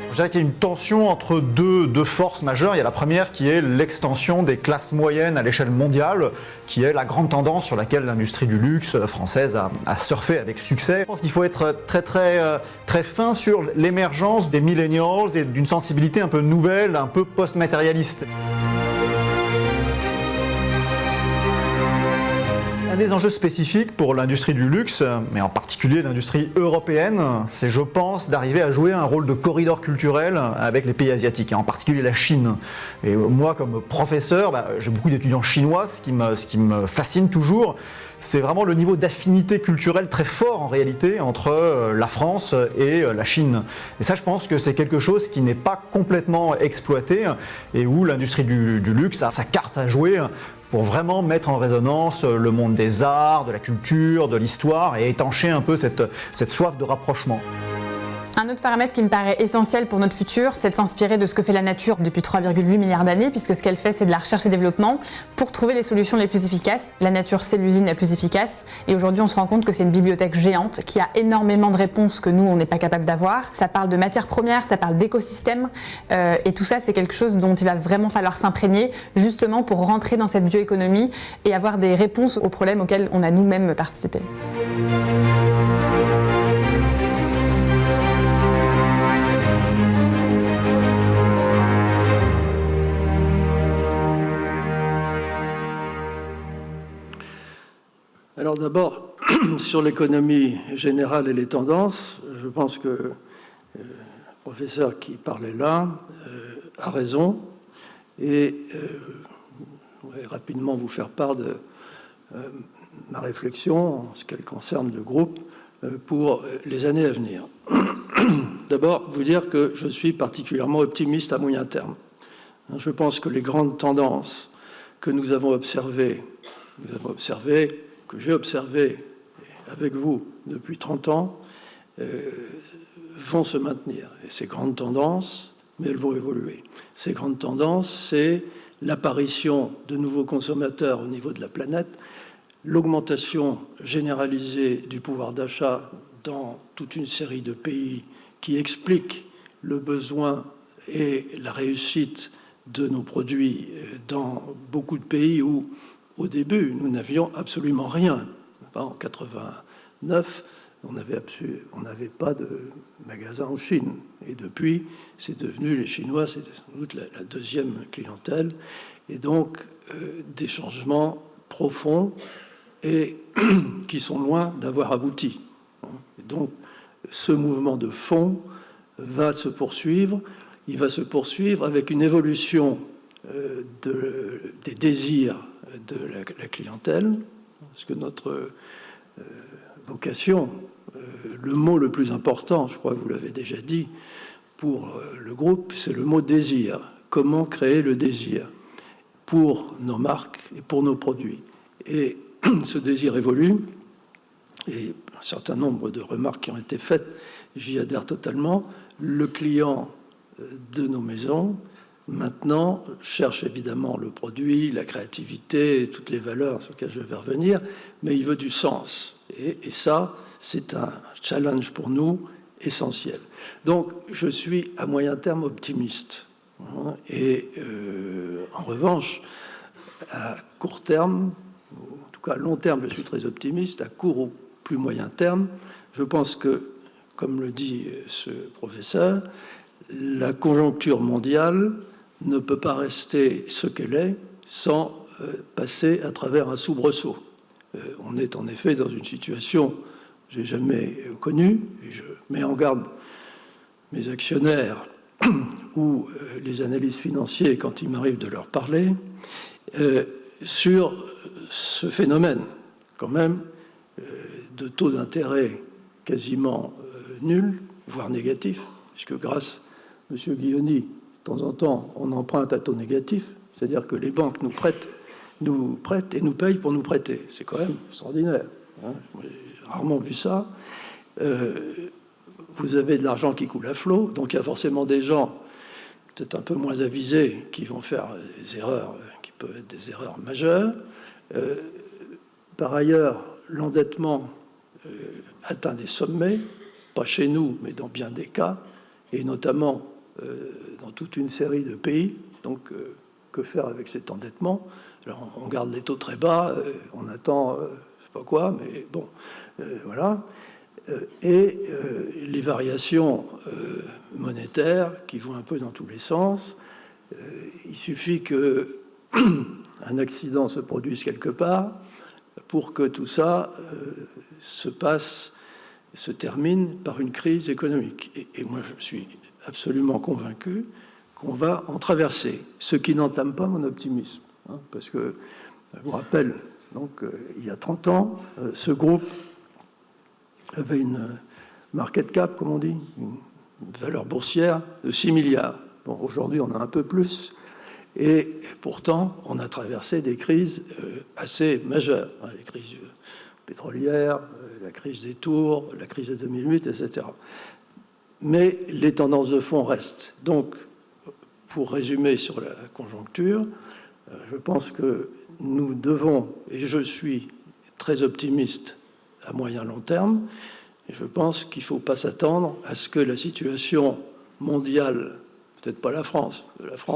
Je dirais qu'il y a une tension entre deux forces majeures. Il y a la première qui est l'extension des classes moyennes à l'échelle mondiale, qui est la grande tendance sur laquelle l'industrie du luxe française a surfé avec succès. Je pense qu'il faut être très fin sur l'émergence des millennials et d'une sensibilité un peu nouvelle, un peu post-matérialiste. Un des enjeux spécifiques pour l'industrie du luxe, mais en particulier l'industrie européenne, c'est, je pense, d'arriver à jouer un rôle de corridor culturel avec les pays asiatiques, et en particulier la Chine. Et moi, comme professeur, j'ai beaucoup d'étudiants chinois. Ce qui me fascine toujours, c'est vraiment le niveau d'affinité culturelle très fort en réalité entre la France et la Chine. Et ça, je pense que c'est quelque chose qui n'est pas complètement exploité et où l'industrie du luxe a sa carte à jouer pour vraiment mettre en résonance le monde des arts, de la culture, de l'histoire et étancher un peu cette soif de rapprochement. Un autre paramètre qui me paraît essentiel pour notre futur, c'est de s'inspirer de ce que fait la nature depuis 3,8 milliards d'années, puisque ce qu'elle fait, c'est de la recherche et développement pour trouver les solutions les plus efficaces. La nature, c'est l'usine la plus efficace. Et aujourd'hui, on se rend compte que c'est une bibliothèque géante qui a énormément de réponses que nous, on n'est pas capable d'avoir. Ça parle de matières premières, ça parle d'écosystèmes. Et tout ça, c'est quelque chose dont il va vraiment falloir s'imprégner, justement pour rentrer dans cette bioéconomie et avoir des réponses aux problèmes auxquels on a nous-mêmes participé. Alors d'abord, sur l'économie générale et les tendances, je pense que le professeur qui parlait là a raison et je voudrais rapidement vous faire part de ma réflexion en ce qu'elle concerne le groupe pour les années à venir. D'abord, vous dire que je suis particulièrement optimiste à moyen terme. Je pense que les grandes tendances que nous avons observées, que j'ai observé avec vous depuis 30 ans, vont se maintenir. Et ces grandes tendances, mais elles vont évoluer. Ces grandes tendances, c'est l'apparition de nouveaux consommateurs au niveau de la planète, l'augmentation généralisée du pouvoir d'achat dans toute une série de pays qui explique le besoin et la réussite de nos produits dans beaucoup de pays où au début, nous n'avions absolument rien. En 89, on n'avait pas de magasin en Chine. Et depuis, c'est devenu, les Chinois, c'est sans doute la deuxième clientèle. Et donc, des changements profonds et qui sont loin d'avoir abouti. Et donc, ce mouvement de fond va se poursuivre. Il va se poursuivre avec une évolution des désirs de la clientèle, parce que notre vocation, le mot le plus important, je crois que vous l'avez déjà dit, pour le groupe, c'est le mot désir. Comment créer le désir pour nos marques et pour nos produits. Et ce désir évolue, et un certain nombre de remarques qui ont été faites, j'y adhère totalement. Le client de nos maisons, maintenant, cherche évidemment le produit, la créativité, toutes les valeurs sur lesquelles je vais revenir, mais il veut du sens. Et ça, c'est un challenge pour nous essentiel. Donc, je suis à moyen terme optimiste. Et en revanche, à court terme, en tout cas à long terme, je suis très optimiste. À court ou plus moyen terme, je pense que, comme le dit ce professeur, la conjoncture mondiale ne peut pas rester ce qu'elle est sans passer à travers un soubresaut. On est en effet dans une situation que je n'ai jamais connue, et je mets en garde mes actionnaires ou les analystes financiers quand il m'arrive de leur parler, sur ce phénomène, quand même, de taux d'intérêt quasiment nul, voire négatif, puisque grâce à M. Guilloni, de temps en temps, on emprunte à taux négatif, c'est-à-dire que les banques nous prêtent et nous payent pour nous prêter. C'est quand même extraordinaire. Hein. J'ai rarement vu ça. Vous avez de l'argent qui coule à flot, donc il y a forcément des gens peut-être un peu moins avisés qui vont faire des erreurs qui peuvent être des erreurs majeures. Par ailleurs, l'endettement atteint des sommets, pas chez nous, mais dans bien des cas, et notamment dans toute une série de pays. Donc, que faire avec cet endettement? Alors, on garde les taux très bas, on attend, je ne sais pas quoi, mais bon, voilà. Et les variations monétaires qui vont un peu dans tous les sens. Il suffit qu'un accident se produise quelque part pour que tout ça se termine par une crise économique. Et moi, je suis absolument convaincu qu'on va en traverser, ce qui n'entame pas mon optimisme. Hein, parce que, je vous rappelle, donc, il y a 30 ans, ce groupe avait une market cap, comme on dit, une valeur boursière de 6 milliards. Bon, aujourd'hui, on a un peu plus. Et pourtant, on a traversé des crises assez majeures. Hein, les crises pétrolières, la crise des tours, la crise de 2008, etc. Mais les tendances de fond restent. Donc, pour résumer sur la conjoncture, je pense que nous devons, et je suis très optimiste à moyen long terme, et je pense qu'il ne faut pas s'attendre à ce que la situation mondiale, peut-être pas la France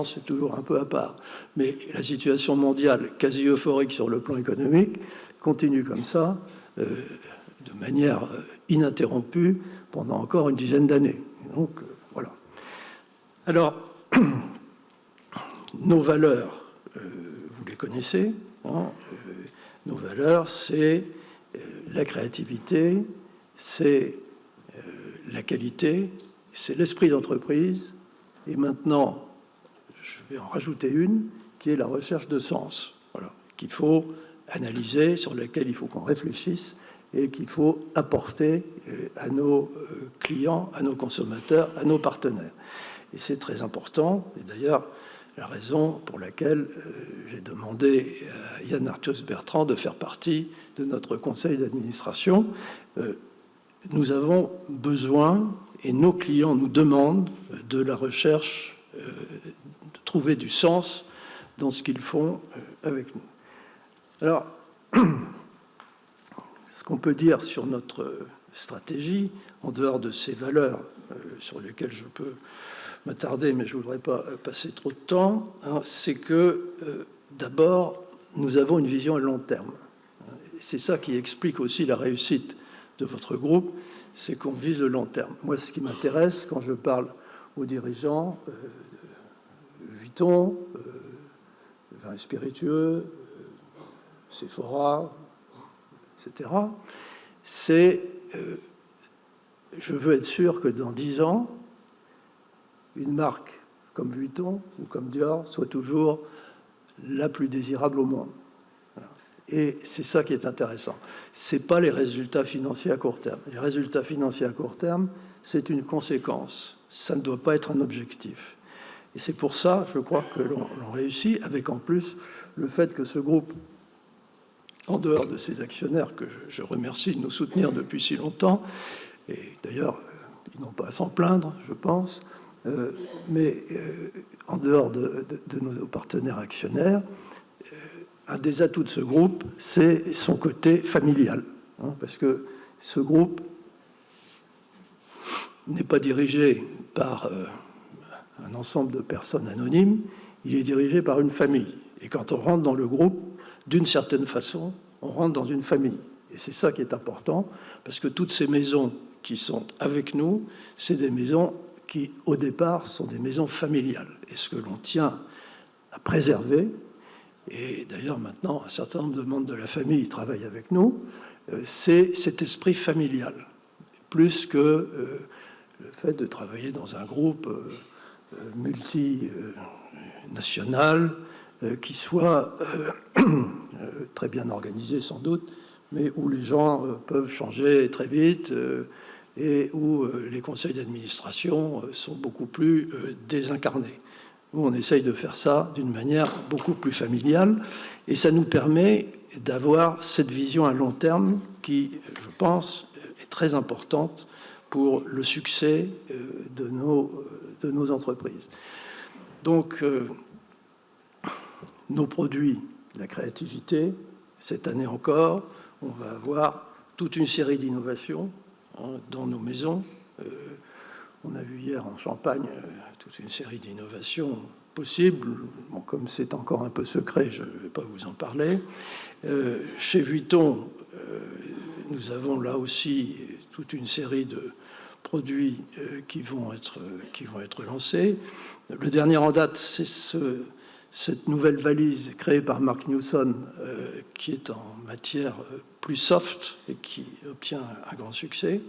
c'est toujours un peu à part, mais la situation mondiale quasi euphorique sur le plan économique continue comme ça, de manière ininterrompue pendant encore une dizaine d'années. Donc voilà. Alors, nos valeurs, vous les connaissez, hein, nos valeurs, c'est la créativité, c'est la qualité, c'est l'esprit d'entreprise, et maintenant, je vais en rajouter une, qui est la recherche de sens, voilà, qu'il faut analyser, sur laquelle il faut qu'on réfléchisse, et qu'il faut apporter à nos clients, à nos consommateurs, à nos partenaires. Et c'est très important, et d'ailleurs, la raison pour laquelle j'ai demandé à Yann Arthus-Bertrand de faire partie de notre conseil d'administration. Nous avons besoin, et nos clients nous demandent, de la recherche, de trouver du sens dans ce qu'ils font avec nous. Alors, ce qu'on peut dire sur notre stratégie, en dehors de ces valeurs sur lesquelles je peux m'attarder, mais je ne voudrais pas passer trop de temps, hein, c'est que, d'abord, nous avons une vision à long terme. C'est ça qui explique aussi la réussite de votre groupe, c'est qu'on vise le long terme. Moi, ce qui m'intéresse quand je parle aux dirigeants, Vuitton, vins spiritueux, Sephora, etc., c'est je veux être sûr que dans 10 ans, une marque comme Vuitton ou comme Dior, soit toujours la plus désirable au monde. Voilà. Et c'est ça qui est intéressant. Ce n'est pas les résultats financiers à court terme. Les résultats financiers à court terme, c'est une conséquence. Ça ne doit pas être un objectif. Et c'est pour ça, je crois, que l'on réussit, avec en plus le fait que ce groupe, en dehors de ses actionnaires, que je remercie de nous soutenir depuis si longtemps, et d'ailleurs, ils n'ont pas à s'en plaindre, je pense, mais en dehors de nos partenaires actionnaires, un des atouts de ce groupe, c'est son côté familial, hein, parce que ce groupe n'est pas dirigé par un ensemble de personnes anonymes, il est dirigé par une famille. Et quand on rentre dans le groupe, d'une certaine façon, on rentre dans une famille. Et c'est ça qui est important, parce que toutes ces maisons qui sont avec nous, c'est des maisons qui, au départ, sont des maisons familiales. Et ce que l'on tient à préserver, et d'ailleurs maintenant, un certain nombre de membres de la famille travaillent avec nous, c'est cet esprit familial, plus que le fait de travailler dans un groupe multinational qui soit très bien organisé sans doute, mais où les gens peuvent changer très vite et où les conseils d'administration sont beaucoup plus désincarnés. Nous, on essaye de faire ça d'une manière beaucoup plus familiale et ça nous permet d'avoir cette vision à long terme qui, je pense, est très importante pour le succès de nos entreprises. Donc, nos produits, la créativité, cette année encore, on va avoir toute une série d'innovations dans nos maisons. On a vu hier en Champagne toute une série d'innovations possibles. Bon, comme c'est encore un peu secret, je ne vais pas vous en parler. Chez Vuitton, nous avons là aussi toute une série de produits qui vont être lancés. Le dernier en date, c'est cette nouvelle valise créée par Mark Newson, qui est en matière plus soft et qui obtient un grand succès.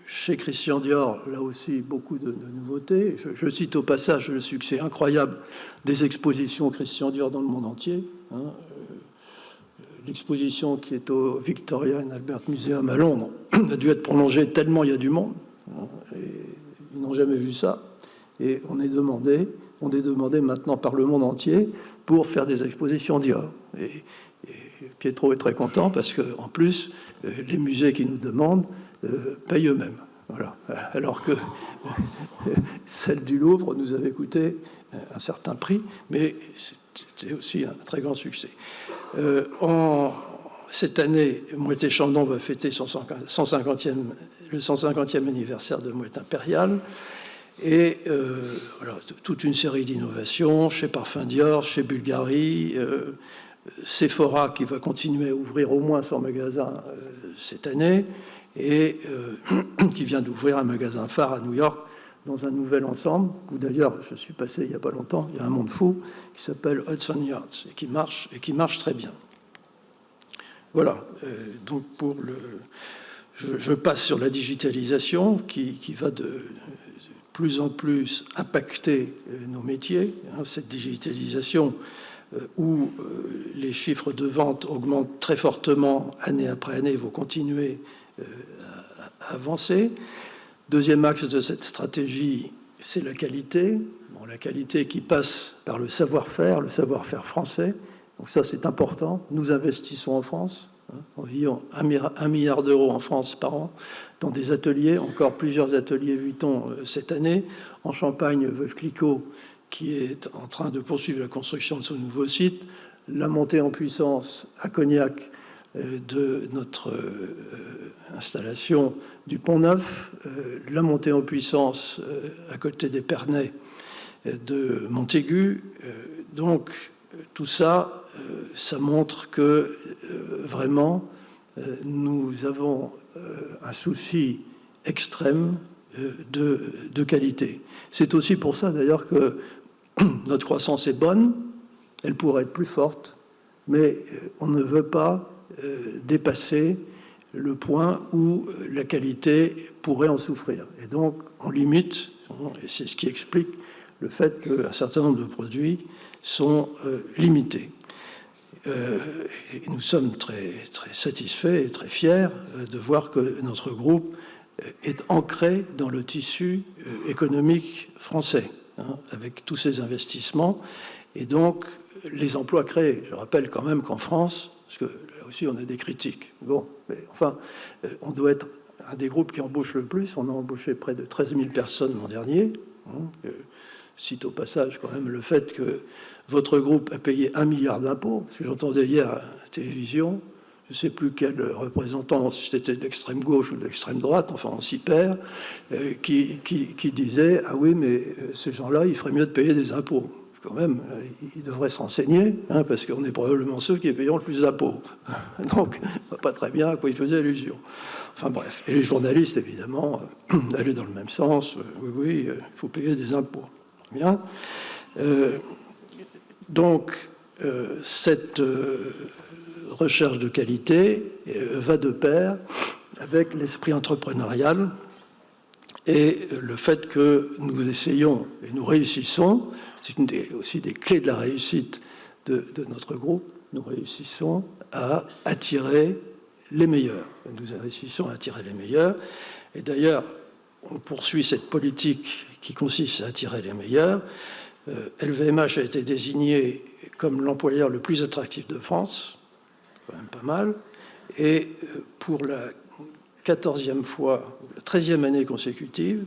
Chez Christian Dior, là aussi, beaucoup de nouveautés. Je cite au passage le succès incroyable des expositions Christian Dior dans le monde entier. L'exposition qui est au Victoria and Albert Museum à Londres a dû être prolongée tellement il y a du monde. Et ils n'ont jamais vu ça. Et on est demandé maintenant par le monde entier pour faire des expositions Dior. Et Pietro est très content parce qu'en plus, les musées qui nous demandent payent eux-mêmes. Voilà. Alors que celle du Louvre nous avait coûté un certain prix, mais c'était aussi un très grand succès. Cette année, Mouette et Chandon va fêter le 150e anniversaire de Mouette Impériale. Et voilà, toute une série d'innovations chez Parfum Dior, chez Bulgari, Sephora qui va continuer à ouvrir au moins 100 magasins cette année et qui vient d'ouvrir un magasin phare à New York dans un nouvel ensemble où d'ailleurs je suis passé il n'y a pas longtemps, il y a un monde fou qui s'appelle Hudson Yards et qui marche très bien. Voilà, donc je passe sur la digitalisation qui va de plus en plus impacter nos métiers. Cette digitalisation où les chiffres de vente augmentent très fortement année après année vont continuer à avancer. Deuxième axe de cette stratégie, c'est la qualité. Bon, la qualité qui passe par le savoir-faire français. Donc ça, c'est important. Nous investissons en France, environ 1 milliard d'euros en France par an, dans des ateliers, encore plusieurs ateliers Vuitton cette année. En Champagne, Veuve Clicquot, qui est en train de poursuivre la construction de son nouveau site. La montée en puissance à Cognac de notre installation du Pont-Neuf. La montée en puissance à côté des Pernets de Montaigu. Donc, tout ça, ça montre que vraiment, nous avons un souci extrême de qualité. C'est aussi pour ça, d'ailleurs, que notre croissance est bonne, elle pourrait être plus forte, mais on ne veut pas dépasser le point où la qualité pourrait en souffrir. Et donc, on limite, Et c'est ce qui explique le fait qu'un certain nombre de produits sont limités. Et nous sommes très, très satisfaits et très fiers de voir que notre groupe est ancré dans le tissu économique français, avec tous ces investissements et donc les emplois créés. Je rappelle quand même qu'en France, parce que là aussi on a des critiques, bon, mais enfin, on doit être un des groupes qui embauche le plus. On a embauché près de 13 000 personnes l'an dernier. Cite au passage quand même le fait que votre groupe a payé 1 milliard d'impôts. Ce que j'entendais hier à la télévision, je ne sais plus quel représentant, si c'était de l'extrême gauche ou de l'extrême droite, enfin on s'y perd, qui disait « Ah oui, mais ces gens-là, il ferait mieux de payer des impôts. » Quand même, ils devraient se renseigner, parce qu'on est probablement ceux qui payons le plus d'impôts. Donc, on ne voit pas très bien à quoi ils faisaient allusion. Enfin bref. Et les journalistes, évidemment, allaient dans le même sens. Oui, il faut payer des impôts. Bien. Donc, cette recherche de qualité va de pair avec l'esprit entrepreneurial et le fait que nous essayons et nous réussissons, c'est aussi des clés de la réussite de notre groupe, nous réussissons à attirer les meilleurs. Nous réussissons à attirer les meilleurs. Et d'ailleurs, on poursuit cette politique qui consiste à attirer les meilleurs. LVMH a été désigné comme l'employeur le plus attractif de France, quand même pas mal, et pour la 14e fois, la 13e année consécutive,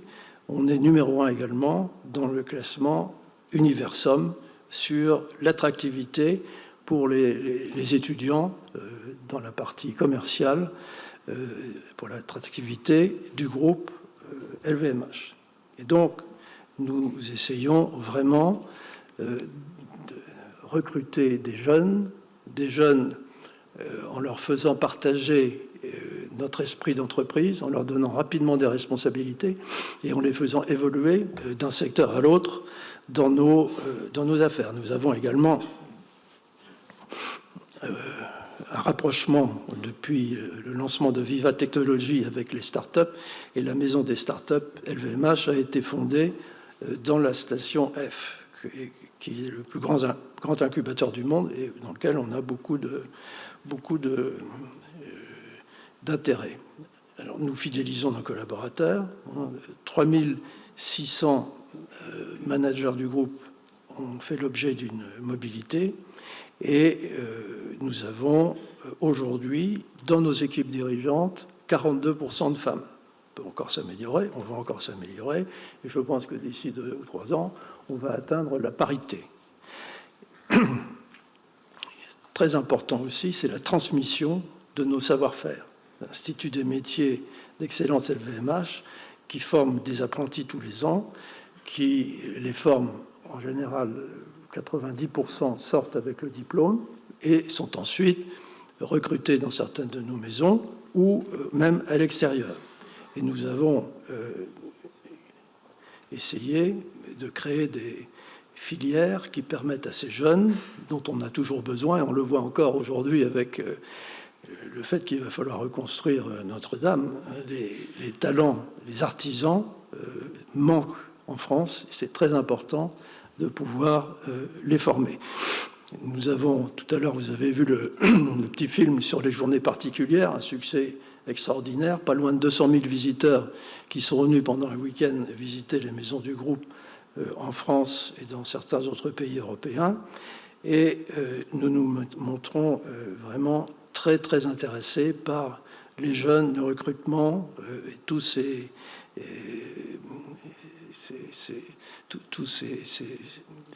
on est numéro 1 également dans le classement Universum sur l'attractivité pour les étudiants dans la partie commerciale, pour l'attractivité du groupe LVMH. Et donc, nous essayons vraiment de recruter des jeunes en leur faisant partager notre esprit d'entreprise, en leur donnant rapidement des responsabilités et en les faisant évoluer d'un secteur à l'autre dans nos affaires. Nous avons également un rapprochement depuis le lancement de Viva Technologies avec les startups, et la maison des startups LVMH a été fondée dans la station F, qui est le plus grand incubateur du monde et dans lequel on a beaucoup d'intérêt. Alors, nous fidélisons nos collaborateurs. 3600 managers du groupe ont fait l'objet d'une mobilité et nous avons aujourd'hui, dans nos équipes dirigeantes, 42% de femmes. On peut encore s'améliorer, on va encore s'améliorer, et je pense que d'ici 2 ou 3 ans, on va atteindre la parité. Très important aussi, c'est la transmission de nos savoir-faire. L'Institut des métiers d'excellence LVMH, qui forme des apprentis tous les ans, qui les forme en général, 90% sortent avec le diplôme et sont ensuite recrutés dans certaines de nos maisons ou même à l'extérieur. Et nous avons essayé de créer des filières qui permettent à ces jeunes, dont on a toujours besoin, et on le voit encore aujourd'hui avec le fait qu'il va falloir reconstruire Notre-Dame, les talents, les artisans manquent en France, et c'est très important de pouvoir les former. Nous avons, tout à l'heure, vous avez vu le petit film sur les journées particulières, un succès extraordinaire, pas loin de 200 000 visiteurs qui sont venus pendant un week-end visiter les maisons du groupe en France et dans certains autres pays européens. Et nous nous montrons vraiment très, très intéressés par les jeunes, le recrutement et tous ces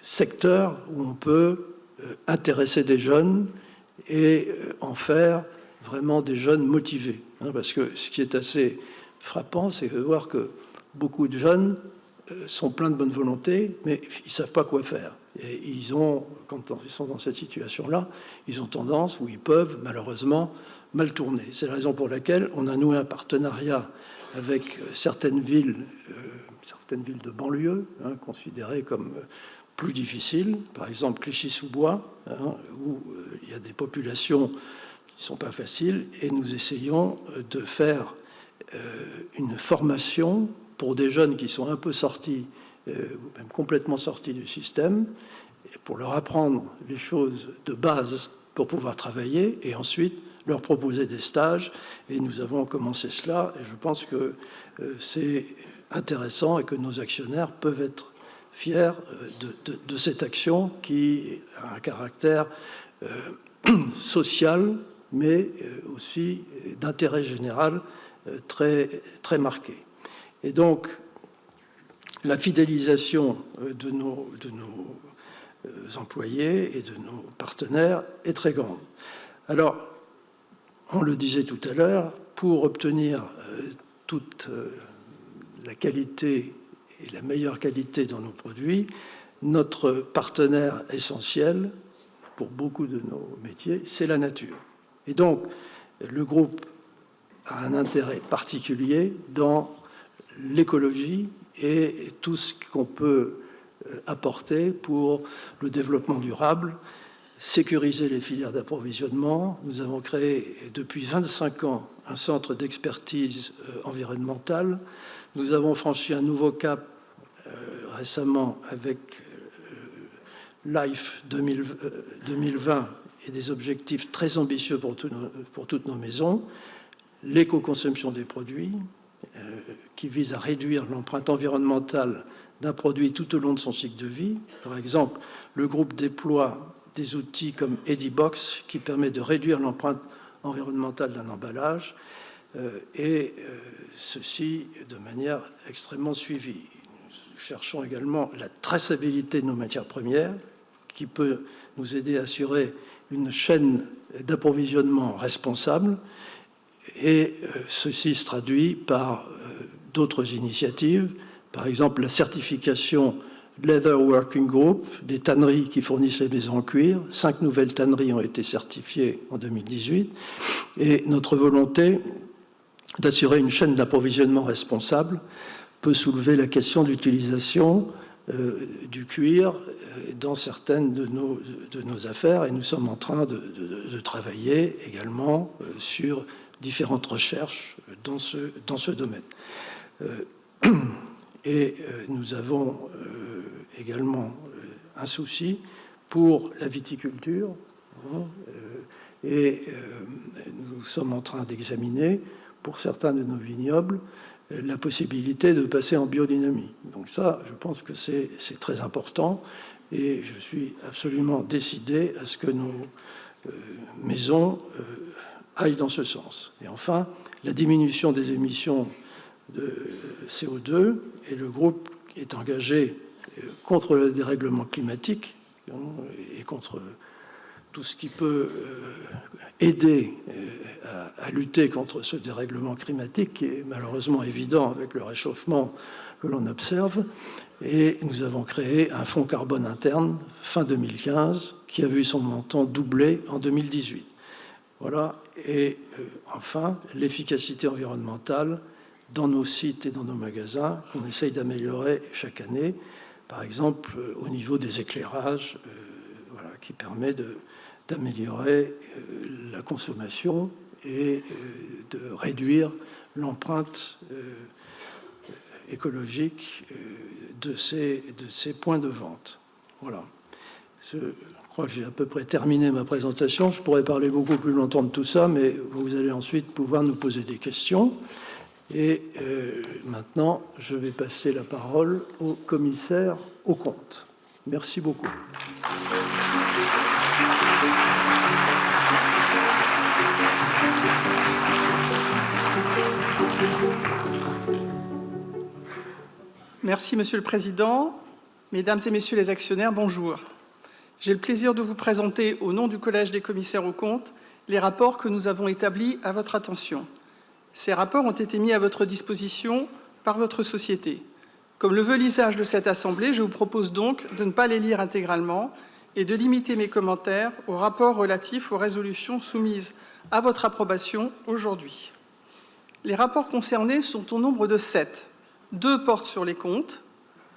secteurs où on peut intéresser des jeunes et en faire vraiment des jeunes motivés. Parce que ce qui est assez frappant, c'est de voir que beaucoup de jeunes sont pleins de bonne volonté, mais ils ne savent pas quoi faire. Et ils ont, quand ils sont dans cette situation-là, ils ont tendance, ou ils peuvent malheureusement, mal tourner. C'est la raison pour laquelle on a noué un partenariat avec certaines villes de banlieue, considérées comme plus difficiles, par exemple Clichy-sous-Bois, où il y a des populations qui ne sont pas faciles, et nous essayons de faire une formation pour des jeunes qui sont un peu sortis, ou même complètement sortis du système, et pour leur apprendre les choses de base pour pouvoir travailler, et ensuite leur proposer des stages. Et nous avons commencé cela, et je pense que c'est intéressant et que nos actionnaires peuvent être fiers de cette action qui a un caractère social, mais aussi d'intérêt général très, très marqué. Et donc, la fidélisation de nos employés et de nos partenaires est très grande. Alors, on le disait tout à l'heure, pour obtenir toute la qualité et la meilleure qualité dans nos produits, notre partenaire essentiel pour beaucoup de nos métiers, c'est la nature. Et donc, le groupe a un intérêt particulier dans l'écologie et tout ce qu'on peut apporter pour le développement durable, sécuriser les filières d'approvisionnement. Nous avons créé depuis 25 ans un centre d'expertise environnementale. Nous avons franchi un nouveau cap récemment avec LIFE 2020 et des objectifs très ambitieux pour toutes nos maisons. L'éco-consommation des produits, qui vise à réduire l'empreinte environnementale d'un produit tout au long de son cycle de vie. Par exemple, le groupe déploie des outils comme Edibox, qui permet de réduire l'empreinte environnementale d'un emballage, et ceci de manière extrêmement suivie. Nous cherchons également la traçabilité de nos matières premières, qui peut nous aider à assurer une chaîne d'approvisionnement responsable, et ceci se traduit par d'autres initiatives, par exemple la certification Leather Working Group, des tanneries qui fournissent les maisons en cuir. 5 nouvelles tanneries ont été certifiées en 2018, et notre volonté d'assurer une chaîne d'approvisionnement responsable peut soulever la question de l'utilisation du cuir dans certaines de nos affaires, et nous sommes en train de travailler également sur différentes recherches dans ce domaine. Et nous avons également un souci pour la viticulture, et nous sommes en train d'examiner pour certains de nos vignobles la possibilité de passer en biodynamie. Donc ça, je pense que c'est très important, et je suis absolument décidé à ce que nos maisons aillent dans ce sens. Et enfin, la diminution des émissions de CO2, et le groupe est engagé contre le dérèglement climatique et contre tout ce qui peut aider à lutter contre ce dérèglement climatique qui est malheureusement évident avec le réchauffement que l'on observe. Et nous avons créé un fonds carbone interne fin 2015 qui a vu son montant doubler en 2018. Voilà. Et enfin, l'efficacité environnementale dans nos sites et dans nos magasins qu'on essaye d'améliorer chaque année, par exemple au niveau des éclairages, voilà, qui permet d'améliorer la consommation et de réduire l'empreinte écologique de ces points de vente. Voilà. Je crois que j'ai à peu près terminé ma présentation. Je pourrais parler beaucoup plus longtemps de tout ça, mais vous allez ensuite pouvoir nous poser des questions. Et maintenant, je vais passer la parole au commissaire aux comptes. Merci beaucoup. Merci, Monsieur le Président. Mesdames et Messieurs les actionnaires, bonjour. J'ai le plaisir de vous présenter, au nom du Collège des commissaires aux comptes, les rapports que nous avons établis à votre attention. Ces rapports ont été mis à votre disposition par votre société. Comme le veut l'usage de cette Assemblée, je vous propose donc de ne pas les lire intégralement et de limiter mes commentaires aux rapports relatifs aux résolutions soumises à votre approbation aujourd'hui. Les rapports concernés sont au nombre de 7. 2 portent sur les comptes,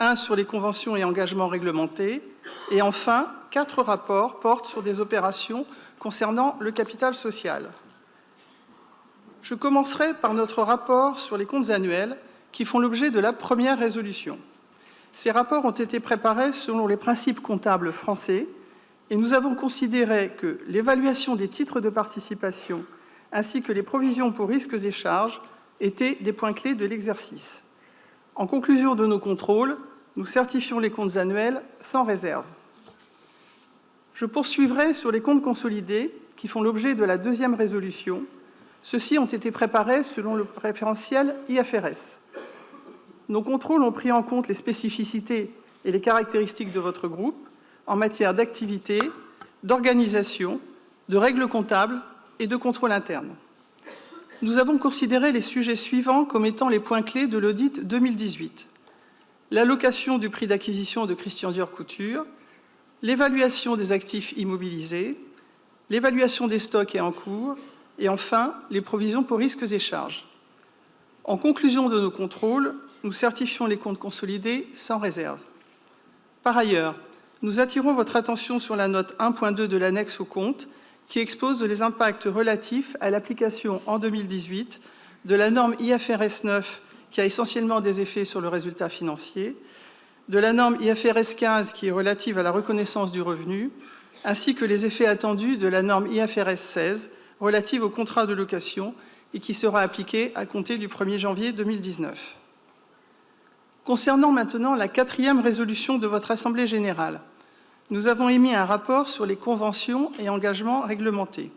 1 sur les conventions et engagements réglementés, et enfin, 4 rapports portent sur des opérations concernant le capital social. Je commencerai par notre rapport sur les comptes annuels qui font l'objet de la première résolution. Ces rapports ont été préparés selon les principes comptables français et nous avons considéré que l'évaluation des titres de participation ainsi que les provisions pour risques et charges étaient des points clés de l'exercice. En conclusion de nos contrôles, nous certifions les comptes annuels sans réserve. Je poursuivrai sur les comptes consolidés qui font l'objet de la deuxième résolution. Ceux-ci ont été préparés selon le référentiel IFRS. Nos contrôles ont pris en compte les spécificités et les caractéristiques de votre groupe en matière d'activité, d'organisation, de règles comptables et de contrôle interne. Nous avons considéré les sujets suivants comme étant les points clés de l'audit 2018. L'allocation du prix d'acquisition de Christian Dior Couture, l'évaluation des actifs immobilisés, l'évaluation des stocks et en cours, et enfin, les provisions pour risques et charges. En conclusion de nos contrôles, nous certifions les comptes consolidés sans réserve. Par ailleurs, nous attirons votre attention sur la note 1.2 de l'annexe au compte qui expose les impacts relatifs à l'application en 2018 de la norme IFRS 9 qui a essentiellement des effets sur le résultat financier, de la norme IFRS 15 qui est relative à la reconnaissance du revenu, ainsi que les effets attendus de la norme IFRS 16 relative au contrat de location et qui sera appliquée à compter du 1er janvier 2019. Concernant maintenant la 4e résolution de votre Assemblée générale, nous avons émis un rapport sur les conventions et engagements réglementés.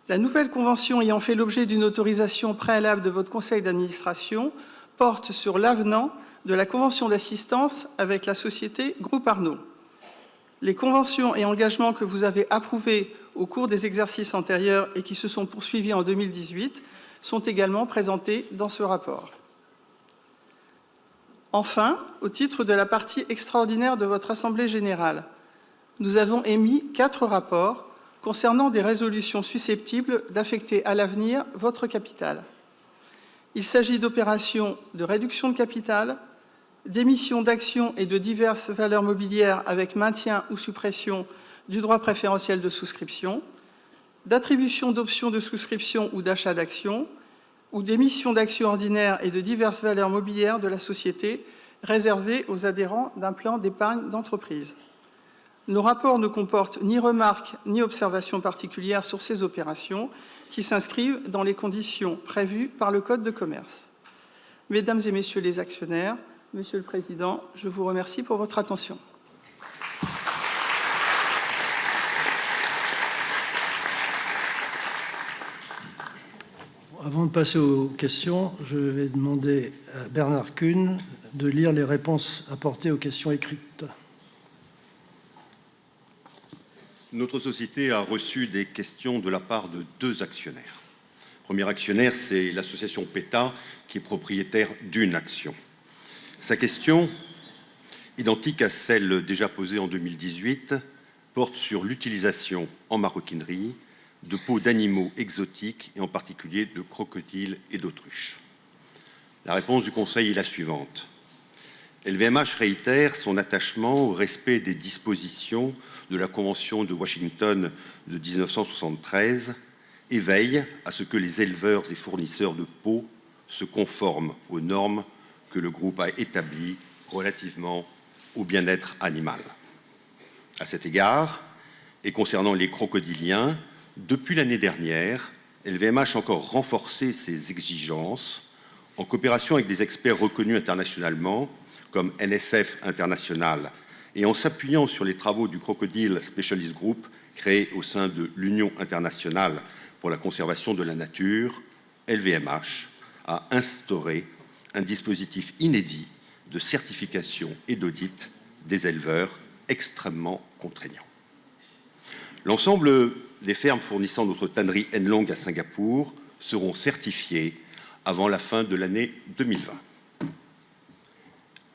La nouvelle convention ayant fait l'objet d'une autorisation préalable de votre conseil d'administration porte sur l'avenant de la convention d'assistance avec la société Groupe Arnaud. Les conventions et engagements que vous avez approuvés au cours des exercices antérieurs et qui se sont poursuivis en 2018 sont également présentés dans ce rapport. Enfin, au titre de la partie extraordinaire de votre Assemblée générale, nous avons émis 4 rapports concernant des résolutions susceptibles d'affecter à l'avenir votre capital. Il s'agit d'opérations de réduction de capital, d'émission d'actions et de diverses valeurs mobilières avec maintien ou suppression du droit préférentiel de souscription, d'attribution d'options de souscription ou d'achat d'actions, ou d'émission d'actions ordinaires et de diverses valeurs mobilières de la société réservées aux adhérents d'un plan d'épargne d'entreprise. Nos rapports ne comportent ni remarques ni observations particulières sur ces opérations qui s'inscrivent dans les conditions prévues par le Code de commerce. Mesdames et Messieurs les actionnaires, Monsieur le Président, je vous remercie pour votre attention. Avant de passer aux questions, je vais demander à Bernard Kuhn de lire les réponses apportées aux questions écrites. Notre société a reçu des questions de la part de 2 actionnaires. Le premier actionnaire, c'est l'association PETA, qui est propriétaire d'une action. Sa question, identique à celle déjà posée en 2018, porte sur l'utilisation en maroquinerie de peaux d'animaux exotiques, et en particulier de crocodiles et d'autruches. La réponse du Conseil est la suivante. LVMH réitère son attachement au respect des dispositions de la Convention de Washington de 1973 et veille à ce que les éleveurs et fournisseurs de peaux se conforment aux normes que le groupe a établies relativement au bien-être animal. À cet égard, et concernant les crocodiliens, depuis l'année dernière, LVMH a encore renforcé ses exigences en coopération avec des experts reconnus internationalement comme NSF International et en s'appuyant sur les travaux du Crocodile Specialist Group créé au sein de l'Union internationale pour la conservation de la nature, LVMH a instauré un dispositif inédit de certification et d'audit des éleveurs extrêmement contraignant. L'ensemble des fermes fournissant notre tannerie Henlong à Singapour seront certifiées avant la fin de l'année 2020.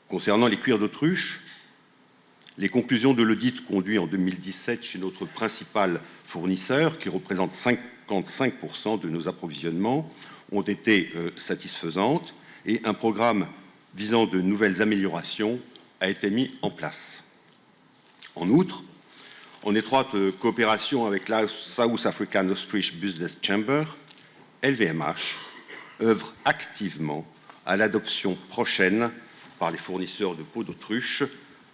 Concernant les cuirs d'autruche, les conclusions de l'audit conduit en 2017 chez notre principal fournisseur, qui représente 55% de nos approvisionnements, ont été satisfaisantes et un programme visant de nouvelles améliorations a été mis en place. En outre, en étroite coopération avec la South African Ostrich Business Chamber, LVMH œuvre activement à l'adoption prochaine par les fournisseurs de peau d'autruche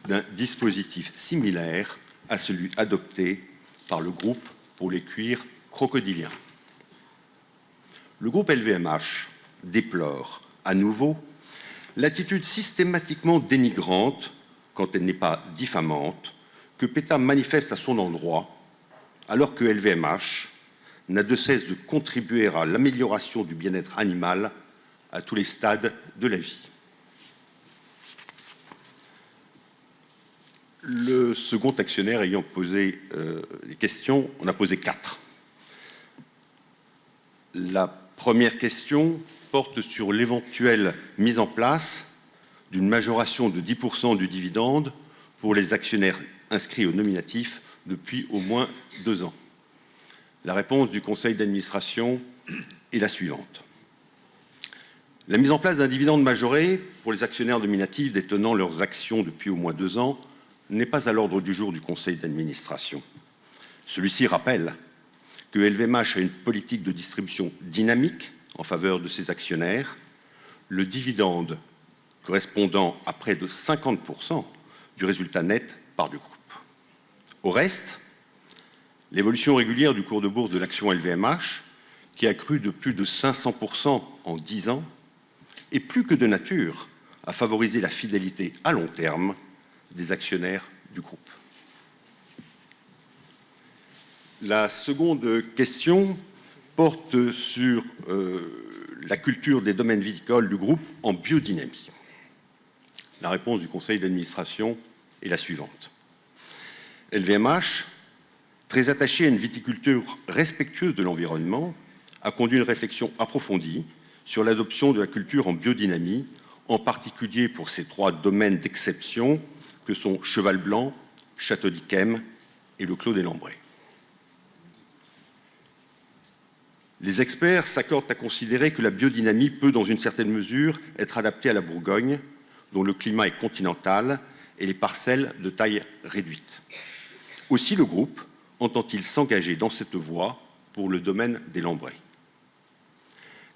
d'un dispositif similaire à celui adopté par le groupe pour les cuirs crocodiliens. Le groupe LVMH déplore à nouveau l'attitude systématiquement dénigrante, quand elle n'est pas diffamante, que PETA manifeste à son endroit, alors que LVMH n'a de cesse de contribuer à l'amélioration du bien-être animal à tous les stades de la vie. Le second actionnaire ayant posé les questions, on a posé 4. La première question porte sur l'éventuelle mise en place d'une majoration de 10% du dividende pour les actionnaires inscrits au nominatif depuis au moins 2 ans. La réponse du conseil d'administration est la suivante. La mise en place d'un dividende majoré pour les actionnaires nominatifs détenant leurs actions depuis au moins 2 ans n'est pas à l'ordre du jour du conseil d'administration. Celui-ci rappelle que LVMH a une politique de distribution dynamique en faveur de ses actionnaires, le dividende correspondant à près de 50% du résultat net part du groupe. Au reste, l'évolution régulière du cours de bourse de l'action LVMH, qui a cru de plus de 500% en 10 ans, est plus que de nature à favoriser la fidélité à long terme des actionnaires du groupe. La seconde question porte sur la culture des domaines viticoles du groupe en biodynamie. La réponse du conseil d'administration est la suivante. LVMH, très attaché à une viticulture respectueuse de l'environnement, a conduit une réflexion approfondie sur l'adoption de la culture en biodynamie, en particulier pour ces 3 domaines d'exception que sont Cheval Blanc, Château d'Yquem et le Clos des Lambrets. Les experts s'accordent à considérer que la biodynamie peut, dans une certaine mesure, être adaptée à la Bourgogne, dont le climat est continental et les parcelles de taille réduite. Aussi, le groupe entend-il s'engager dans cette voie pour le domaine des Lambrets.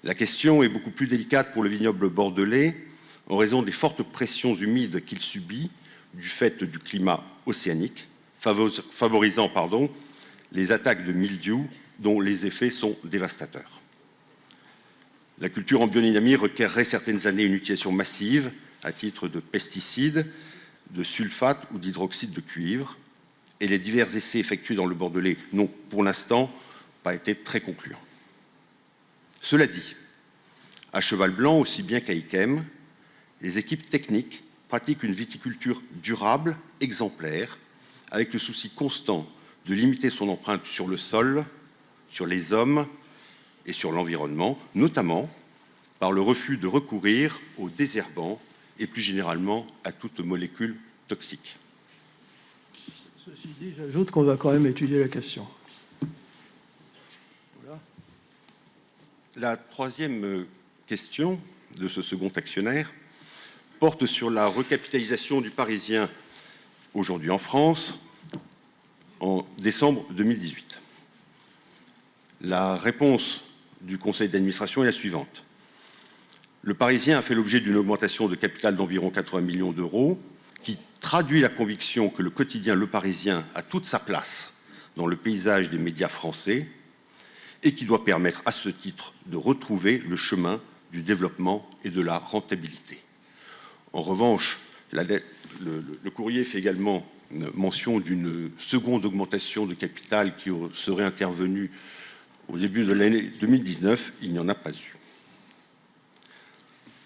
La question est beaucoup plus délicate pour le vignoble bordelais en raison des fortes pressions humides qu'il subit du fait du climat océanique, favorisant les attaques de mildiou dont les effets sont dévastateurs. La culture en biodynamie requerrait certaines années une utilisation massive à titre de pesticides, de sulfate ou d'hydroxyde de cuivre, et les divers essais effectués dans le Bordelais n'ont pour l'instant pas été très concluants. Cela dit, à Cheval Blanc aussi bien qu'à Yquem, les équipes techniques pratiquent une viticulture durable, exemplaire, avec le souci constant de limiter son empreinte sur le sol, sur les hommes et sur l'environnement, notamment par le refus de recourir aux désherbants et plus généralement à toute molécule toxique. Ceci dit, j'ajoute qu'on va quand même étudier la question. Voilà. La troisième question de ce second actionnaire porte sur la recapitalisation du Parisien aujourd'hui en France en décembre 2018. La réponse du conseil d'administration est la suivante. Le Parisien a fait l'objet d'une augmentation de capital d'environ 80 millions d'euros qui traduit la conviction que le quotidien Le Parisien a toute sa place dans le paysage des médias français et qui doit permettre à ce titre de retrouver le chemin du développement et de la rentabilité. En revanche, le courrier fait également mention d'une seconde augmentation de capital qui serait intervenue au début de l'année 2019. Il n'y en a pas eu.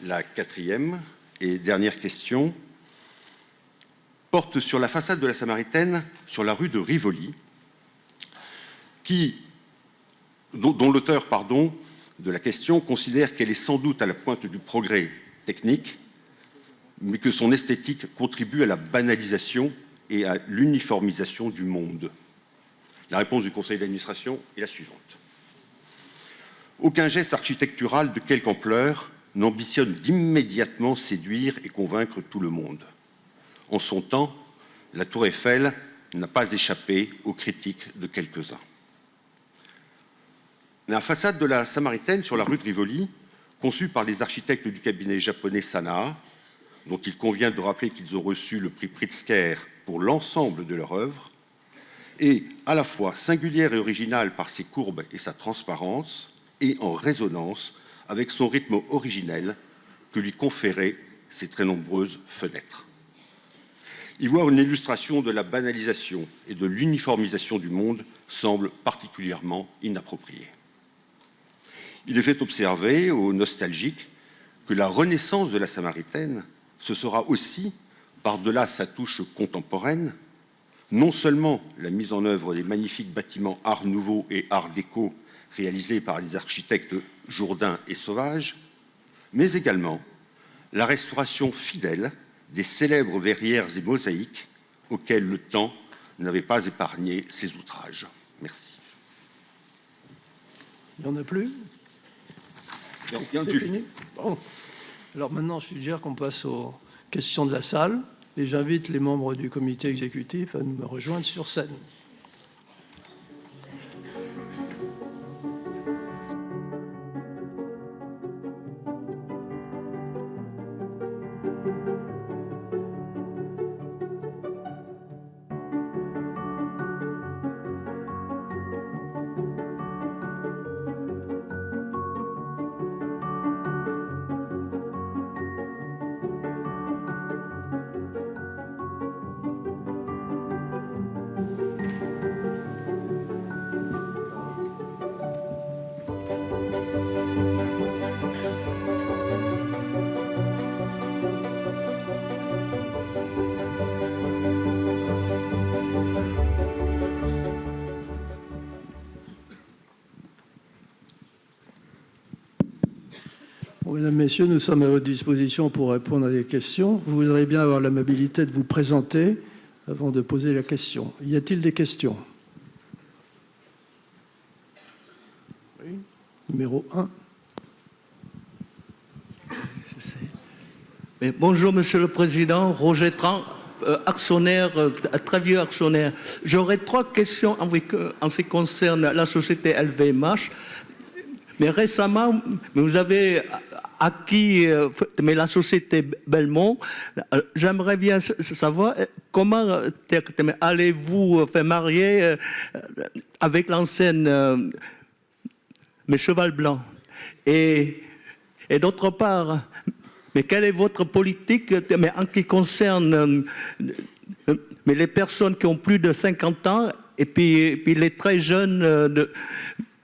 La quatrième et dernière question porte sur la façade de la Samaritaine, sur la rue de Rivoli, dont l'auteur de la question considère qu'elle est sans doute à la pointe du progrès technique, mais que son esthétique contribue à la banalisation et à l'uniformisation du monde. La réponse du conseil d'administration est la suivante. Aucun geste architectural de quelque ampleur n'ambitionne d'immédiatement séduire et convaincre tout le monde. En son temps, la Tour Eiffel n'a pas échappé aux critiques de quelques-uns. La façade de la Samaritaine sur la rue de Rivoli conçus par les architectes du cabinet japonais Sanaa, dont il convient de rappeler qu'ils ont reçu le prix Pritzker pour l'ensemble de leur œuvre, est à la fois singulière et originale par ses courbes et sa transparence, et en résonance avec son rythme originel que lui conféraient ses très nombreuses fenêtres. Y voir une illustration de la banalisation et de l'uniformisation du monde semble particulièrement inapproprié. Il est fait observer aux nostalgiques que la renaissance de la Samaritaine, ce sera aussi, par-delà sa touche contemporaine, non seulement la mise en œuvre des magnifiques bâtiments Art Nouveau et Art Déco réalisés par les architectes Jourdain et Sauvage, mais également la restauration fidèle des célèbres verrières et mosaïques auxquelles le temps n'avait pas épargné ses outrages. Merci. Il n'y en a plus? C'est fini? Bon. Alors maintenant, je suggère qu'on passe aux questions de la salle et j'invite les membres du comité exécutif à me rejoindre sur scène. Mesdames, Messieurs, nous sommes à votre disposition pour répondre à des questions. Vous voudrez bien avoir l'amabilité de vous présenter avant de poser la question. Y a-t-il des questions? Oui. Numéro 1. Je sais. Mais bonjour, Monsieur le Président. Roger Tran, actionnaire, très vieux actionnaire. J'aurais 3 questions en ce qui concerne la société LVMH. Mais récemment, vous avez acquis mais la société Belmont. J'aimerais bien savoir comment allez-vous faire marier avec l'enseigne mais Cheval Blanc. Et d'autre part, mais quelle est votre politique mais en ce qui concerne mais les personnes qui ont plus de 50 ans et puis les très jeunes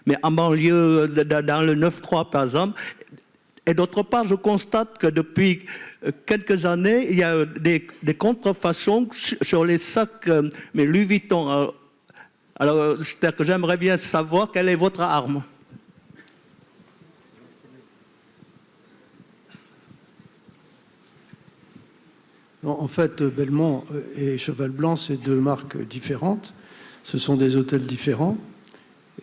mais en banlieue, dans le 9-3 par exemple. Et d'autre part, je constate que depuis quelques années, il y a des contrefaçons sur les sacs mais Louis Vuitton. Alors, que j'aimerais bien savoir quelle est votre arme. En fait, Belmont et Cheval Blanc, c'est 2 marques différentes. Ce sont des hôtels différents.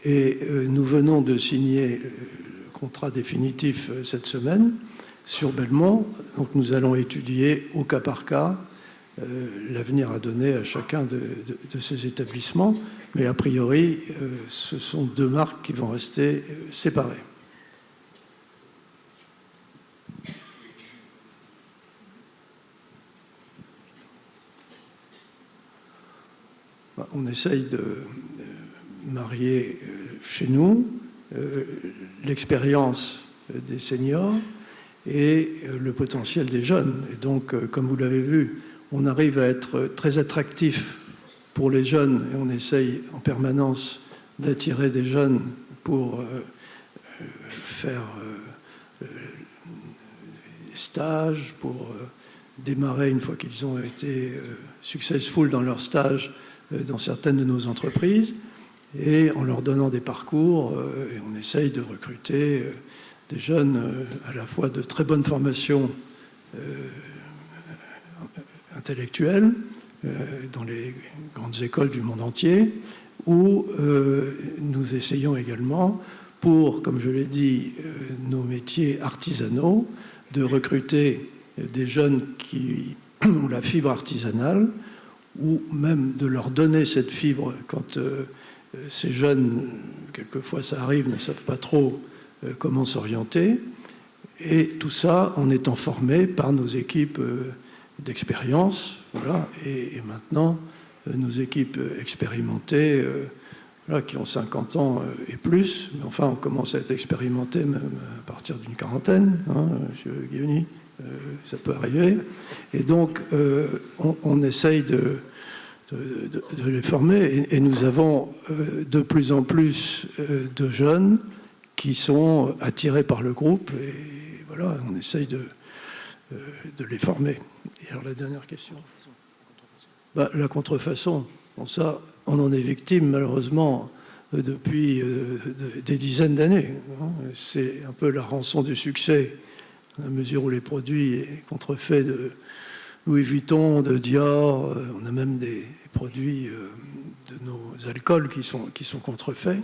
Et nous venons de signer le contrat définitif cette semaine sur Belmont. Donc nous allons étudier au cas par cas l'avenir à donner à chacun de ces établissements. Mais a priori, ce sont 2 marques qui vont rester séparées. On essaye de marier chez nous l'expérience des seniors et le potentiel des jeunes. Et donc, comme vous l'avez vu, on arrive à être très attractif pour les jeunes et on essaye en permanence d'attirer des jeunes pour faire des stages, pour démarrer une fois qu'ils ont été successful dans leur stage dans certaines de nos entreprises. Et en leur donnant des parcours, et on essaye de recruter des jeunes à la fois de très bonne formation intellectuelle dans les grandes écoles du monde entier, où nous essayons également, pour, comme je l'ai dit, nos métiers artisanaux, de recruter des jeunes qui ont la fibre artisanale, ou même de leur donner cette fibre quand ces jeunes, quelquefois ça arrive, ne savent pas trop comment s'orienter, Et tout ça en étant formé par nos équipes d'expérience, voilà, et maintenant nos équipes expérimentées, voilà, qui ont 50 ans et plus, mais enfin on commence à être expérimenté même à partir d'une quarantaine, hein, M. Guioni, ça peut arriver, et donc on essaye de les former, et nous avons de plus en plus de jeunes qui sont attirés par le groupe, et voilà, on essaye de les former. Et alors la dernière question, la contrefaçon, bon, ça, on en est victime malheureusement depuis des dizaines d'années. Hein. C'est un peu la rançon du succès, à mesure où les produits contrefaits de Louis Vuitton, de Dior, on a même des produits de nos alcools qui sont contrefaits,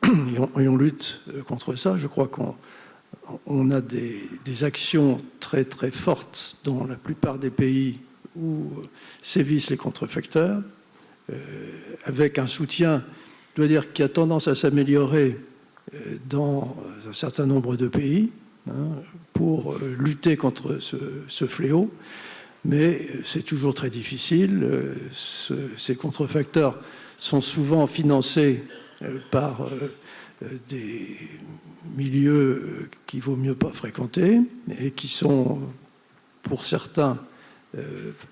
et on lutte contre ça. Je crois qu'on a des actions très très fortes dans la plupart des pays où sévissent les contrefacteurs, avec un soutien, je dois dire, qui a tendance à s'améliorer dans un certain nombre de pays, hein, pour lutter contre ce fléau. Mais c'est toujours très difficile. Ces contrefacteurs sont souvent financés par des milieux qu'il vaut mieux pas fréquenter et qui sont, pour certains,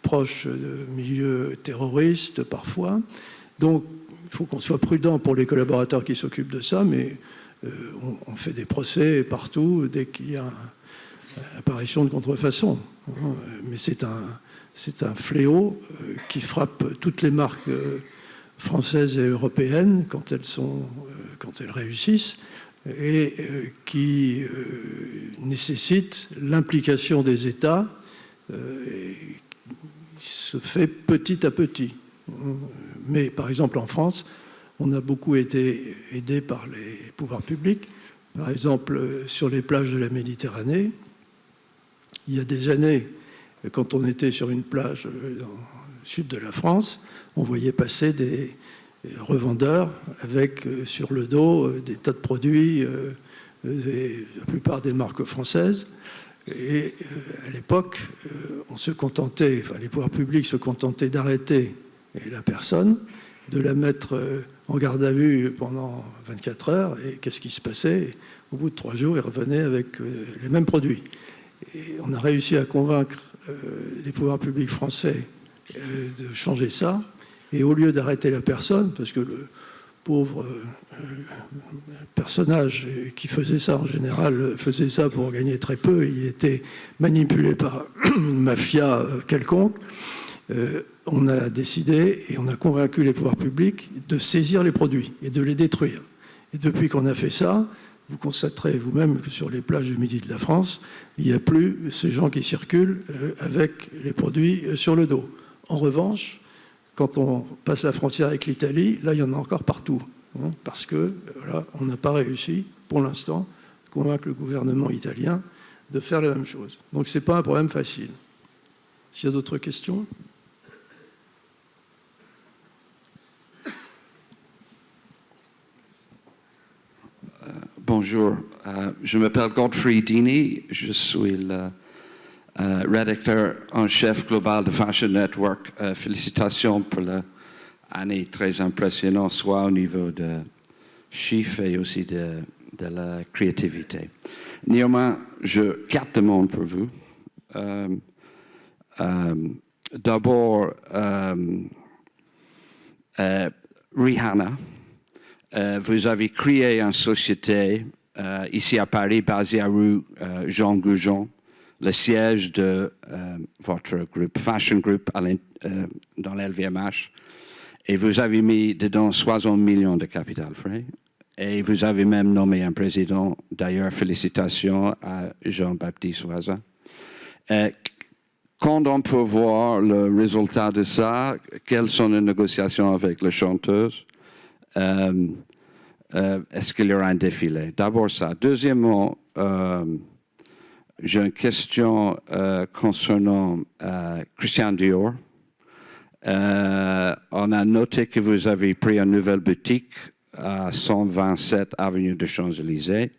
proches de milieux terroristes parfois. Donc, il faut qu'on soit prudent pour les collaborateurs qui s'occupent de ça, mais on fait des procès partout dès qu'il y a apparition de contrefaçon. Mais c'est un fléau qui frappe toutes les marques françaises et européennes quand elles réussissent, et qui nécessite l'implication des États, et se fait petit à petit. Mais par exemple en France, on a beaucoup été aidé par les pouvoirs publics. Par exemple, sur les plages de la Méditerranée, il y a des années, quand on était sur une plage dans le sud de la France, on voyait passer des revendeurs avec sur le dos des tas de produits, la plupart des marques françaises. Et à l'époque, on se contentait, enfin, les pouvoirs publics se contentaient d'arrêter la personne, de la mettre en garde à vue pendant 24 heures, et qu'est-ce qui se passait? Au bout de 3 jours, il revenait avec les mêmes produits. Et on a réussi à convaincre les pouvoirs publics français de changer ça, et au lieu d'arrêter la personne, parce que le pauvre personnage qui faisait ça, en général, faisait ça pour gagner très peu, il était manipulé par une mafia quelconque, on a décidé et on a convaincu les pouvoirs publics de saisir les produits et de les détruire. Et depuis qu'on a fait ça, vous constaterez vous-même que sur les plages du midi de la France, il n'y a plus ces gens qui circulent avec les produits sur le dos. En revanche, quand on passe la frontière avec l'Italie, là, il y en a encore partout. Hein, parce que, voilà, on n'a pas réussi, pour l'instant, à convaincre le gouvernement italien de faire la même chose. Donc, ce n'est pas un problème facile. S'il y a d'autres questions ? Bonjour, je m'appelle Godfrey Dini, je suis le rédacteur en chef global de Fashion Network. Félicitations pour l'année très impressionnante, soit au niveau de chiffres et aussi de la créativité. Néanmoins, j'ai 4 demandes pour vous. D'abord, Rihanna. Vous avez créé une société ici à Paris, basée à rue Jean Goujon, le siège de votre groupe, Fashion Group, dans l'LVMH. Et vous avez mis dedans 60 millions de capital frais. Et vous avez même nommé un président. D'ailleurs, félicitations à Jean-Baptiste Voisin. Quand on peut voir le résultat de ça, quelles sont les négociations avec les chanteuses? Est-ce qu'il y aura un défilé? D'abord ça. Deuxièmement, j'ai une question concernant Christian Dior. On a noté que vous avez pris une nouvelle boutique à 127 avenue des Champs-Élysées.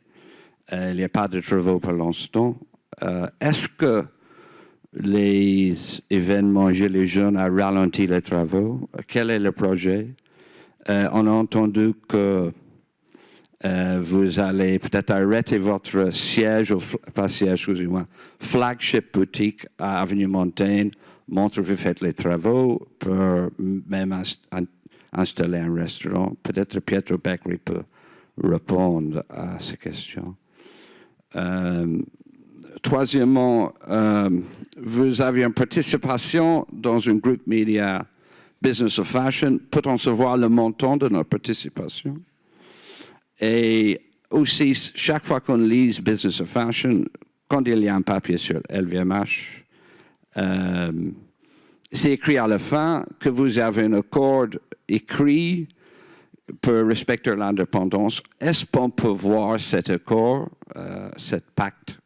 Il n'y a pas de travaux pour l'instant. Est-ce que les événements Gilets jaunes ont ralenti les travaux? Quel est le projet? On a entendu que vous allez peut-être arrêter votre siège, pas siège, excusez-moi, flagship boutique à Avenue Montaigne, montre que vous faites les travaux pour même installer un restaurant. Peut-être Pietro Beccari peut répondre à ces questions. Troisièmement, vous avez une participation dans un groupe média Business of Fashion. Peut-on savoir le montant de notre participation? Et aussi, chaque fois qu'on lit Business of Fashion, quand il y a un papier sur LVMH, c'est écrit à la fin que vous avez un accord écrit pour respecter l'indépendance. Est-ce qu'on peut voir cet accord, cet pacte,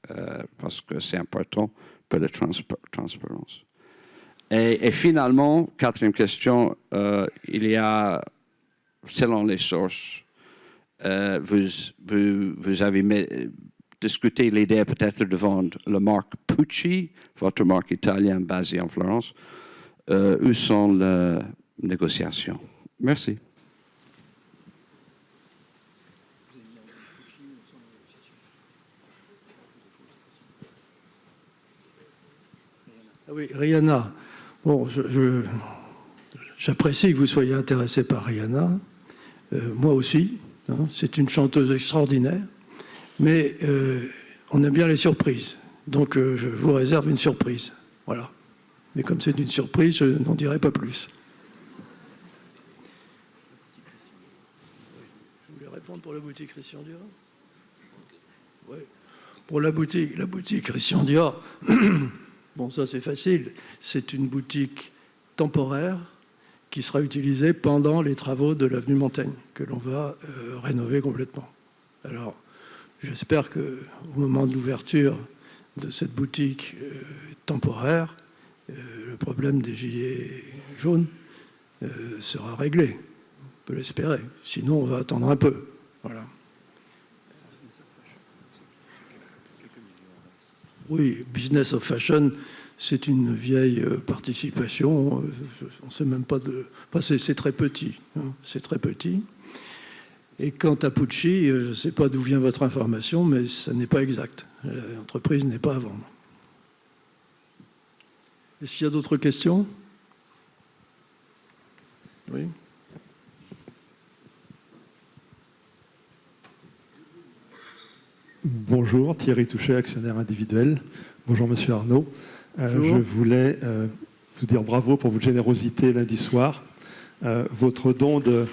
parce que c'est important pour la transparence? Et finalement, quatrième question, il y a, selon les sources, vous avez discuté l'idée peut-être de vendre la marque Pucci, votre marque italienne basée en Florence. Où sont les négociations? Merci. Oui, Rihanna. Bon, j'apprécie que vous soyez intéressé par Rihanna. Moi aussi. Hein, c'est une chanteuse extraordinaire. Mais on aime bien les surprises. Donc, je vous réserve une surprise. Voilà. Mais comme c'est une surprise, je n'en dirai pas plus. Je voulais répondre pour la boutique Christian Dior. Oui. Pour la boutique Christian Dior, bon, ça c'est facile. C'est une boutique temporaire qui sera utilisée pendant les travaux de l'avenue Montaigne, que l'on va rénover complètement. Alors, j'espère qu'au moment de l'ouverture de cette boutique temporaire, le problème des gilets jaunes sera réglé. On peut l'espérer. Sinon, on va attendre un peu. Voilà. Oui, Business of Fashion, c'est une vieille participation. On ne sait même pas de... Enfin, c'est très petit. Hein, c'est très petit. Et quant à Pucci, je ne sais pas d'où vient votre information, mais ça n'est pas exact. L'entreprise n'est pas à vendre. Est-ce qu'il y a d'autres questions? Oui. Bonjour, Thierry Touchet, actionnaire individuel. Bonjour, Monsieur Arnaud. Bonjour. Je voulais vous dire bravo pour votre générosité lundi soir. Votre don de...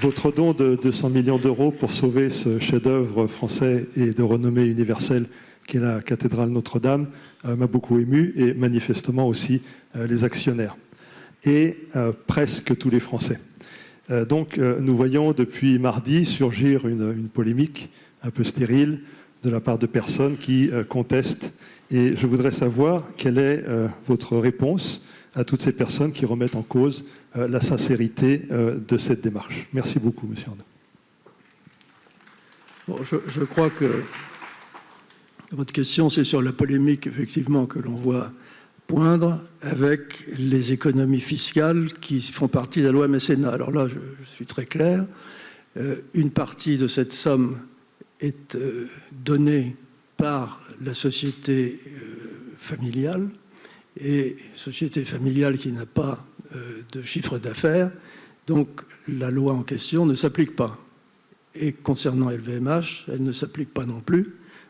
Votre don de 200 millions d'euros pour sauver ce chef-d'œuvre français et de renommée universelle qui est la cathédrale Notre-Dame m'a beaucoup ému, et manifestement aussi les actionnaires et presque tous les Français. Donc nous voyons depuis mardi surgir une polémique un peu stérile de la part de personnes qui contestent, et je voudrais savoir quelle est votre réponse à toutes ces personnes qui remettent en cause la sincérité de cette démarche. Merci beaucoup, Monsieur Arnaud. Bon, je crois que votre question, c'est sur la polémique, effectivement, que l'on voit poindre avec les économies fiscales qui font partie de la loi mécénat. Alors là, je suis très clair. Une partie de cette somme est donnée par la société familiale, et société familiale qui n'a pas de chiffre d'affaires, donc la loi en question ne s'applique pas. Et concernant LVMH, elle ne s'applique pas non plus,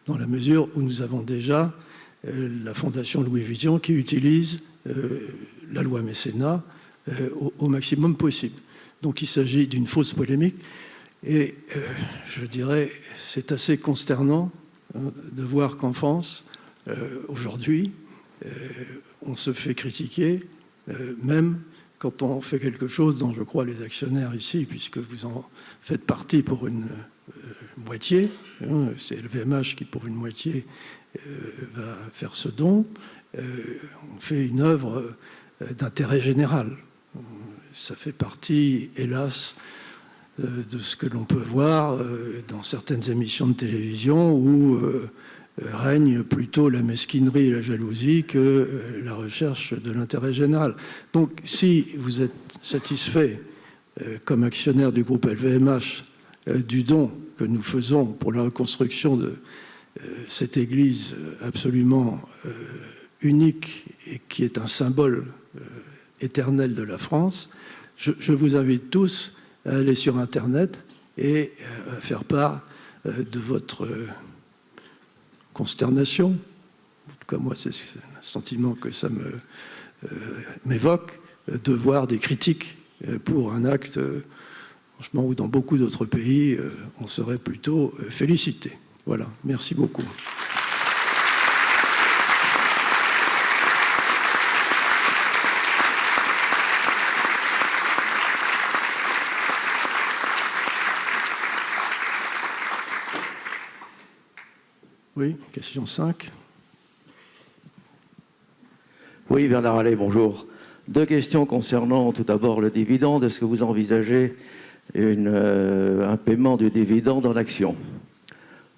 dans la mesure où nous avons déjà la Fondation Louis Vuitton qui utilise la loi mécénat au maximum possible. Donc il s'agit d'une fausse polémique, et je dirais c'est assez consternant de voir qu'en France, aujourd'hui, on se fait critiquer, même quand on fait quelque chose dont je crois les actionnaires ici, puisque vous en faites partie pour une moitié, hein, c'est LVMH qui pour une moitié va faire ce don, on fait une œuvre d'intérêt général. Ça fait partie, hélas, de ce que l'on peut voir dans certaines émissions de télévision où règne plutôt la mesquinerie et la jalousie que la recherche de l'intérêt général. Donc, si vous êtes satisfait, comme actionnaire du groupe LVMH, du don que nous faisons pour la reconstruction de cette église absolument unique et qui est un symbole éternel de la France, je vous invite tous à aller sur Internet et à faire part de votre consternation. En tout cas, moi, c'est le sentiment que ça m'évoque, de voir des critiques pour un acte, franchement, où dans beaucoup d'autres pays, on serait plutôt félicité. Voilà, merci beaucoup. Oui, question 5. Oui, Bernard Allais, bonjour. 2 questions concernant tout d'abord le dividende. Est-ce que vous envisagez un paiement du dividende en actions?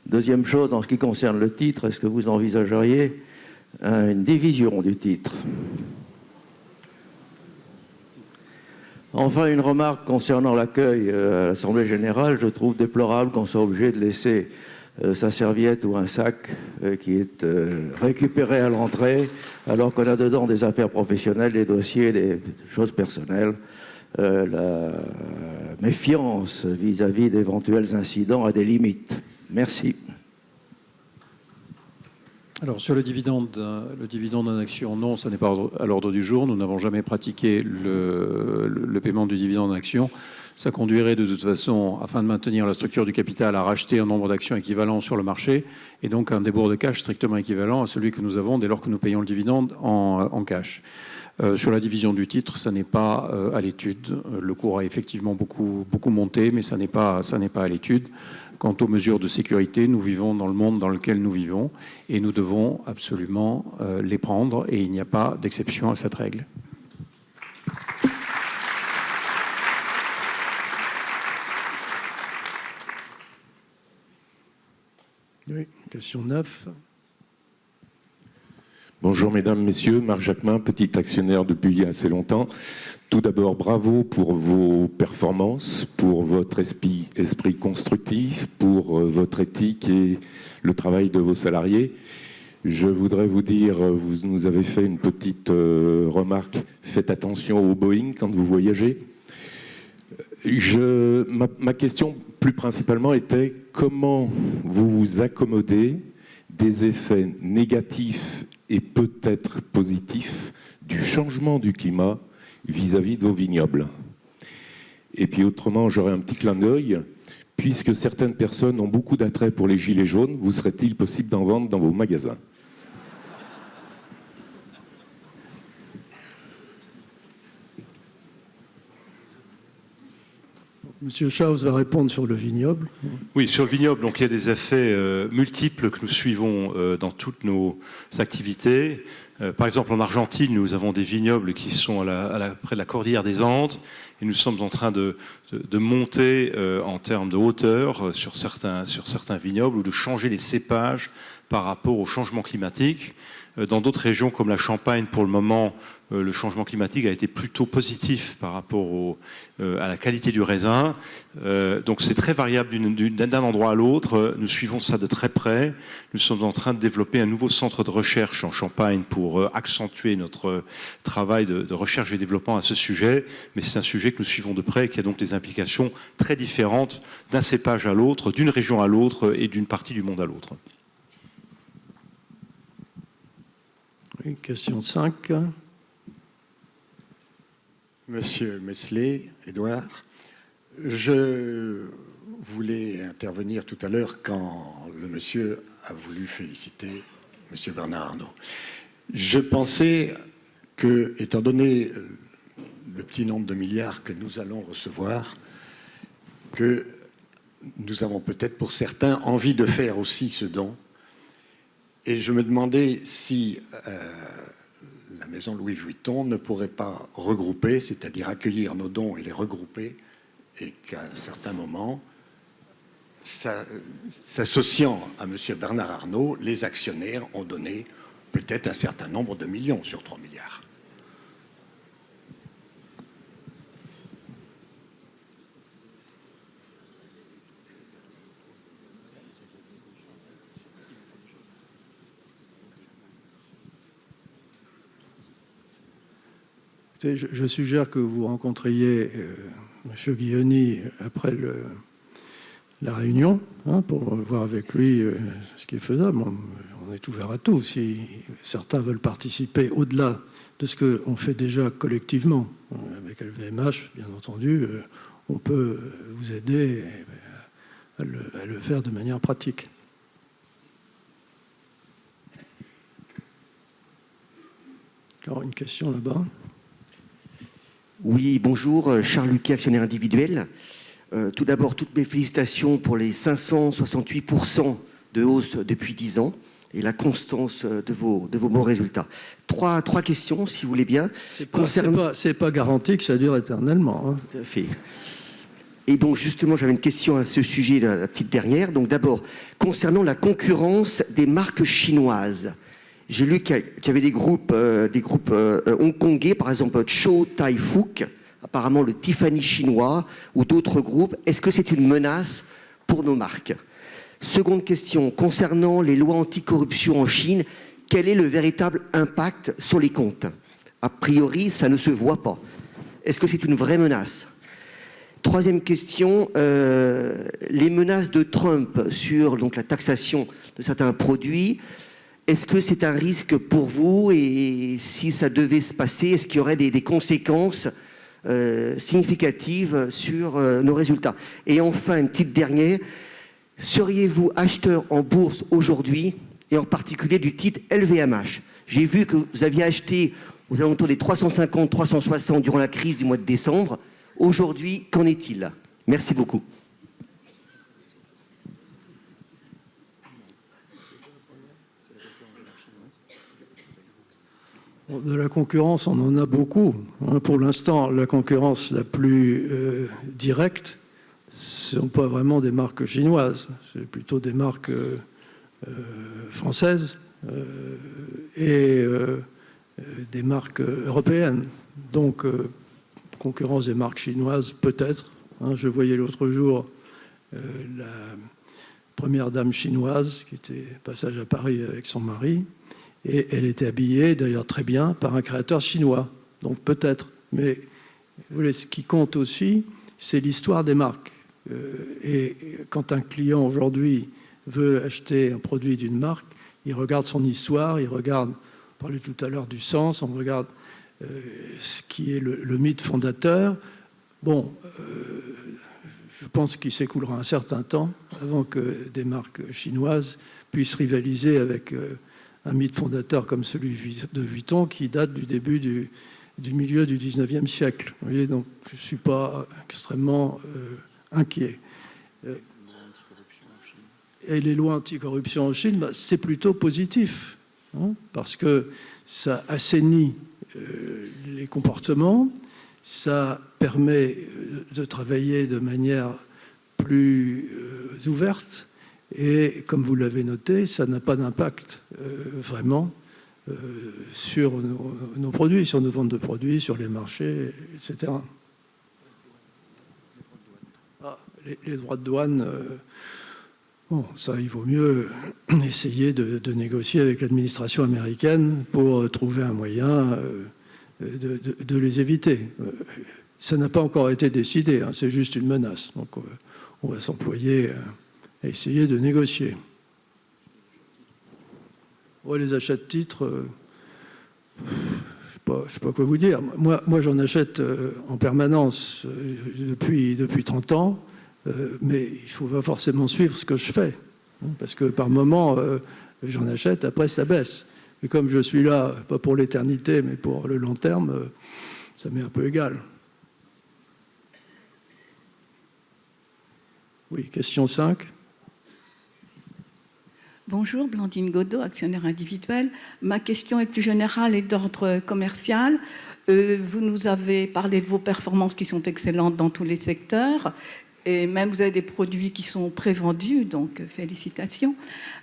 Deuxième chose, en ce qui concerne le titre, est-ce que vous envisageriez une division du titre? Enfin, une remarque concernant l'accueil à l'Assemblée générale. Je trouve déplorable qu'on soit obligé de laisser sa serviette ou un sac qui est récupéré à l'entrée, alors qu'on a dedans des affaires professionnelles, des dossiers, des choses personnelles. La méfiance vis-à-vis d'éventuels incidents a des limites. Merci. Alors sur le dividende en action, non, ça n'est pas à l'ordre du jour. Nous n'avons jamais pratiqué le paiement du dividende en action. Ça conduirait de toute façon, afin de maintenir la structure du capital, à racheter un nombre d'actions équivalent sur le marché et donc un débours de cash strictement équivalent à celui que nous avons dès lors que nous payons le dividende en cash. Sur la division du titre, ça n'est pas à l'étude. Le cours a effectivement beaucoup monté, mais ça n'est pas à l'étude. Quant aux mesures de sécurité, nous vivons dans le monde dans lequel nous vivons et nous devons absolument les prendre et il n'y a pas d'exception à cette règle. Oui, question 9. Bonjour mesdames, messieurs, Marc Jacquemin, petit actionnaire depuis assez longtemps. Tout d'abord, bravo pour vos performances, pour votre esprit constructif, pour votre éthique et le travail de vos salariés. Je voudrais vous dire, vous nous avez fait une petite remarque, faites attention au Boeing quand vous voyagez. Ma question plus principalement était comment vous vous accommodez des effets négatifs et peut-être positifs du changement du climat vis-à-vis de vos vignobles. Et puis autrement, j'aurais un petit clin d'œil, puisque certaines personnes ont beaucoup d'attrait pour les gilets jaunes, vous serait-il possible d'en vendre dans vos magasins ? Monsieur Schaus va répondre sur le vignoble. Oui, sur le vignoble, donc il y a des effets multiples que nous suivons dans toutes nos activités. Par exemple, en Argentine, nous avons des vignobles qui sont près de la cordillère des Andes et nous sommes en train de monter en termes de hauteur sur certains vignobles ou de changer les cépages par rapport au changement climatique. Dans d'autres régions comme la Champagne, pour le moment, le changement climatique a été plutôt positif par rapport à la qualité du raisin. Donc c'est très variable d'un endroit à l'autre. Nous suivons ça de très près. Nous sommes en train de développer un nouveau centre de recherche en Champagne pour accentuer notre travail de recherche et développement à ce sujet. Mais c'est un sujet que nous suivons de près et qui a donc des implications très différentes d'un cépage à l'autre, d'une région à l'autre et d'une partie du monde à l'autre. Oui, question 5. Monsieur Meslay, Édouard, je voulais intervenir tout à l'heure quand le monsieur a voulu féliciter monsieur Bernard Arnault. Je pensais que, étant donné le petit nombre de milliards que nous allons recevoir, que nous avons peut-être pour certains envie de faire aussi ce don Et je me demandais si la maison Louis Vuitton ne pourrait pas regrouper, c'est-à-dire accueillir nos dons et les regrouper, et qu'à un certain moment, s'associant à M. Bernard Arnault, les actionnaires ont donné peut-être un certain nombre de millions sur 3 milliards. Je suggère que vous rencontriez M. Guilloni après la réunion, pour voir avec lui ce qui est faisable. On est ouvert à tout. Si certains veulent participer au-delà de ce qu'on fait déjà collectivement, avec LVMH, bien entendu, on peut vous aider à le faire de manière pratique. Encore une question là-bas. Oui, bonjour, Charles Luquet, actionnaire individuel. Tout d'abord, toutes mes félicitations pour les 568% de hausse depuis 10 ans et la constance de vos bons résultats. Trois questions, si vous voulez bien. C'est pas garanti que ça dure éternellement. Tout à fait. Et donc, justement, j'avais une question à ce sujet, la petite dernière. Donc, d'abord, concernant la concurrence des marques chinoises. J'ai lu qu'il y avait des groupes hongkongais, par exemple Chow Tai Fook, apparemment le Tiffany chinois, ou d'autres groupes. Est-ce que c'est une menace pour nos marques? Seconde question, concernant les lois anticorruption en Chine, quel est le véritable impact sur les comptes? A priori, ça ne se voit pas. Est-ce que c'est une vraie menace? Troisième question, les menaces de Trump sur donc, la taxation de certains produits. Est-ce que c'est un risque pour vous, et si ça devait se passer, est-ce qu'il y aurait des conséquences significatives sur nos résultats? Et enfin, une petite dernière, seriez-vous acheteur en bourse aujourd'hui, et en particulier du titre LVMH? J'ai vu que vous aviez acheté aux alentours des 350, 360 durant la crise du mois de décembre. Aujourd'hui, qu'en est-il? Merci beaucoup. De la concurrence, on en a beaucoup. Pour l'instant, la concurrence la plus directe, ce ne sont pas vraiment des marques chinoises, c'est plutôt des marques françaises et des marques européennes. Donc, concurrence des marques chinoises, peut-être. Je voyais l'autre jour la première dame chinoise qui était passage à Paris avec son mari. Et elle était habillée, d'ailleurs très bien, par un créateur chinois. Donc peut-être. Mais vous voyez, ce qui compte aussi, c'est l'histoire des marques. Et quand un client aujourd'hui veut acheter un produit d'une marque, il regarde son histoire, il regarde, on parlait tout à l'heure du sens, on regarde ce qui est le mythe fondateur. Bon, je pense qu'il s'écoulera un certain temps avant que des marques chinoises puissent rivaliser avec un mythe fondateur comme celui de Vuitton qui date du début du milieu du 19e siècle. Vous voyez, donc je ne suis pas extrêmement inquiet. Et les lois anticorruption en Chine, c'est plutôt positif, parce que ça assainit les comportements, ça permet de travailler de manière plus ouverte, et comme vous l'avez noté, ça n'a pas d'impact vraiment sur nos produits, sur nos ventes de produits, sur les marchés, etc. Les droits de douane, bon, ça, il vaut mieux essayer de négocier avec l'administration américaine pour trouver un moyen de les éviter. Ça n'a pas encore été décidé, c'est juste une menace. Donc on va s'employer à essayer de négocier. Ouais, les achats de titres, je ne sais pas quoi vous dire. Moi j'en achète en permanence depuis 30 ans, mais il ne faut pas forcément suivre ce que je fais. Parce que par moment, j'en achète, après ça baisse. Et comme je suis là, pas pour l'éternité, mais pour le long terme, ça m'est un peu égal. Oui, question 5. Bonjour, Blandine Godot, actionnaire individuel. Ma question est plus générale et d'ordre commercial. Vous nous avez parlé de vos performances qui sont excellentes dans tous les secteurs. Et même vous avez des produits qui sont prévendus, donc félicitations.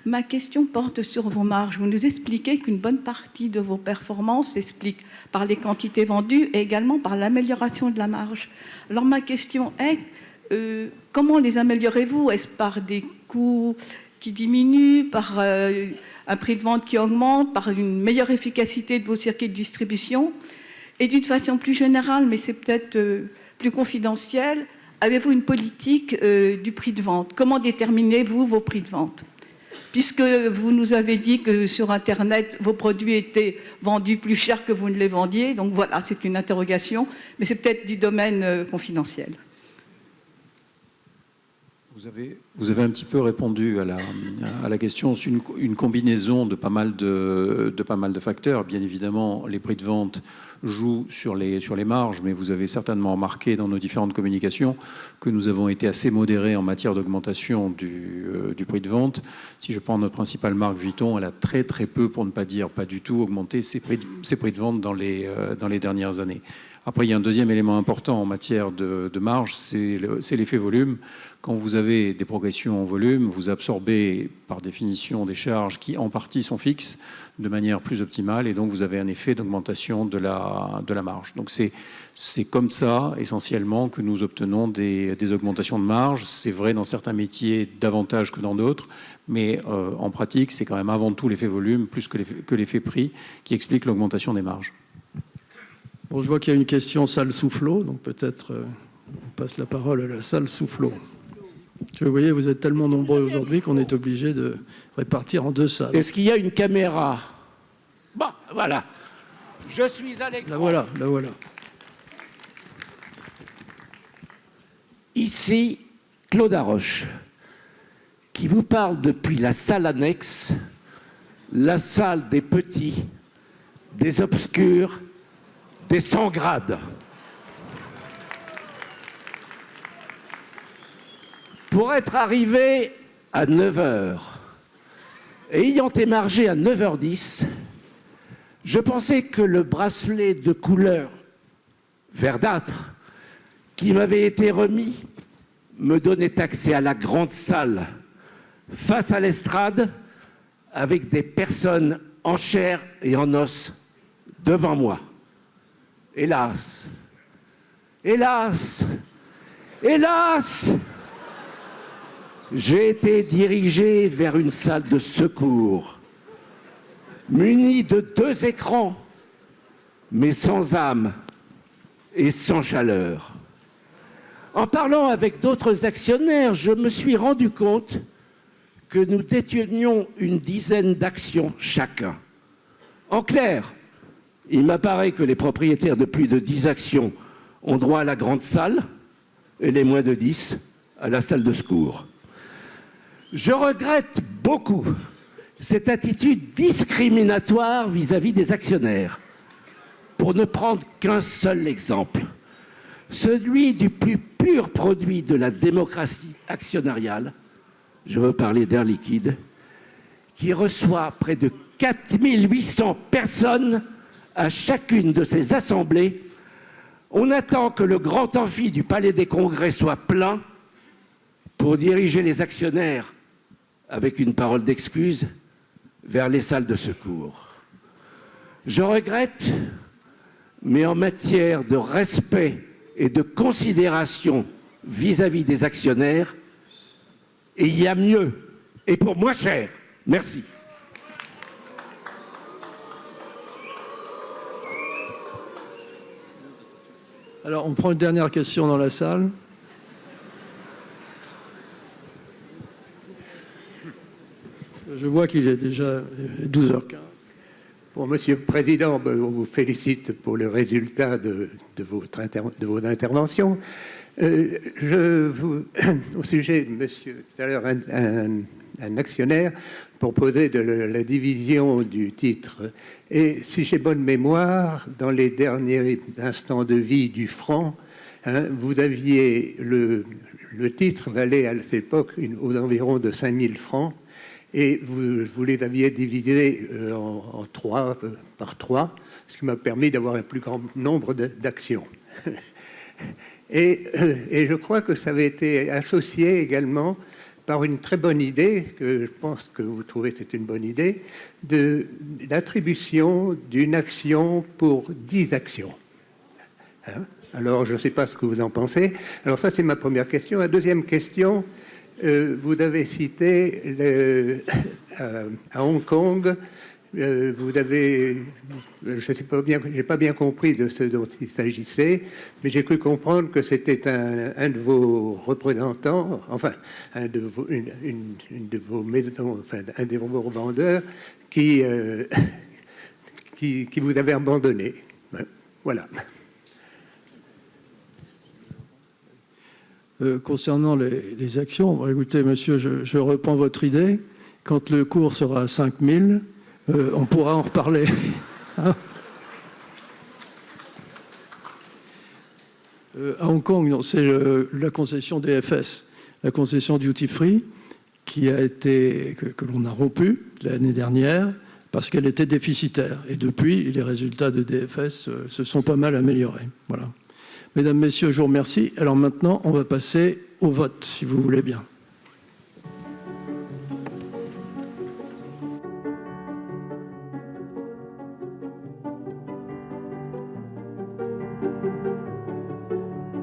Ma question porte sur vos marges. Vous nous expliquez qu'une bonne partie de vos performances s'explique par les quantités vendues et également par l'amélioration de la marge. Alors ma question est, comment les améliorez-vous? Est-ce par des coûts qui diminuent, par un prix de vente qui augmente, par une meilleure efficacité de vos circuits de distribution? Et d'une façon plus générale, mais c'est peut-être plus confidentiel, avez-vous une politique du prix de vente? Comment déterminez-vous vos prix de vente? Puisque vous nous avez dit que sur Internet, vos produits étaient vendus plus cher que vous ne les vendiez. Donc voilà, c'est une interrogation, mais c'est peut-être du domaine confidentiel. Vous avez un petit peu répondu à la question. C'est une combinaison de pas mal de facteurs. Bien évidemment, les prix de vente jouent sur les marges, mais vous avez certainement remarqué dans nos différentes communications que nous avons été assez modérés en matière d'augmentation du prix de vente. Si je prends notre principale marque Vuitton, elle a très très peu, pour ne pas dire pas du tout, augmenté ses prix de vente dans les dernières années. Après, il y a un deuxième élément important en matière de marge, c'est l'effet volume. Quand vous avez des progressions en volume, vous absorbez par définition des charges qui en partie sont fixes de manière plus optimale et donc vous avez un effet d'augmentation de la marge. Donc c'est comme ça essentiellement que nous obtenons des augmentations de marge. C'est vrai dans certains métiers davantage que dans d'autres, mais en pratique c'est quand même avant tout l'effet volume plus que l'effet prix qui explique l'augmentation des marges. Bon, je vois qu'il y a une question salle Soufflot, donc peut-être on passe la parole à la salle Soufflot. Vous voyez, vous êtes tellement nombreux aujourd'hui qu'on est obligé de répartir en deux salles. Est-ce qu'il y a une caméra? Bon, voilà. Je suis à l'écran. La voilà, la voilà. Ici, Claude Haroche, qui vous parle depuis la salle annexe, la salle des petits, des obscurs, des sans grades. Pour être arrivé à 9h et ayant émargé à 9h10, je pensais que le bracelet de couleur verdâtre qui m'avait été remis me donnait accès à la grande salle face à l'estrade avec des personnes en chair et en os devant moi. Hélas, hélas, hélas, j'ai été dirigé vers une salle de secours, munie de 2 écrans, mais sans âme et sans chaleur. En parlant avec d'autres actionnaires, je me suis rendu compte que nous détenions une dizaine d'actions chacun. En clair, il m'apparaît que les propriétaires de plus de 10 actions ont droit à la grande salle et les moins de 10 à la salle de secours. Je regrette beaucoup cette attitude discriminatoire vis-à-vis des actionnaires. Pour ne prendre qu'un seul exemple, celui du plus pur produit de la démocratie actionnariale, je veux parler d'Air Liquide, qui reçoit près de 4800 personnes à chacune de ses assemblées. On attend que le grand amphi du Palais des Congrès soit plein pour diriger les actionnaires avec une parole d'excuse vers les salles de secours. Je regrette, mais en matière de respect et de considération vis-à-vis des actionnaires, et il y a mieux, et pour moins cher. Merci. Alors, on prend une dernière question dans la salle. Je vois qu'il est déjà 12h15. Bon, Monsieur le Président, on vous félicite pour le résultat de vos interventions. Au sujet, monsieur, tout à l'heure, un actionnaire proposait de la division du titre. Et si j'ai bonne mémoire, dans les derniers instants de vie du franc, vous aviez le titre valait à cette époque aux environs de 5 000 francs. et vous les aviez divisés en 3, par 3, ce qui m'a permis d'avoir un plus grand nombre d'actions. Et je crois que ça avait été associé également par une très bonne idée, que je pense que vous trouvez c'est une bonne idée, de l'attribution d'une action pour 10 actions. Hein? Alors, je ne sais pas ce que vous en pensez. Alors ça, c'est ma première question. La deuxième question, vous avez cité à Hong Kong, vous avez, je sais pas bien, j'ai pas bien compris de ce dont il s'agissait, mais j'ai cru comprendre que c'était un de vos représentants, enfin une de vos maisons, enfin un de vos revendeurs qui vous avait abandonné. Voilà. Concernant les actions, écoutez, monsieur, je reprends votre idée. Quand le cours sera à 5000, on pourra en reparler. À Hong Kong, c'est la concession DFS, la concession duty free, qui a été que l'on a rompue l'année dernière parce qu'elle était déficitaire. Et depuis, les résultats de DFS se sont pas mal améliorés. Voilà. Mesdames, Messieurs, je vous remercie. Alors maintenant, on va passer au vote, si vous voulez bien.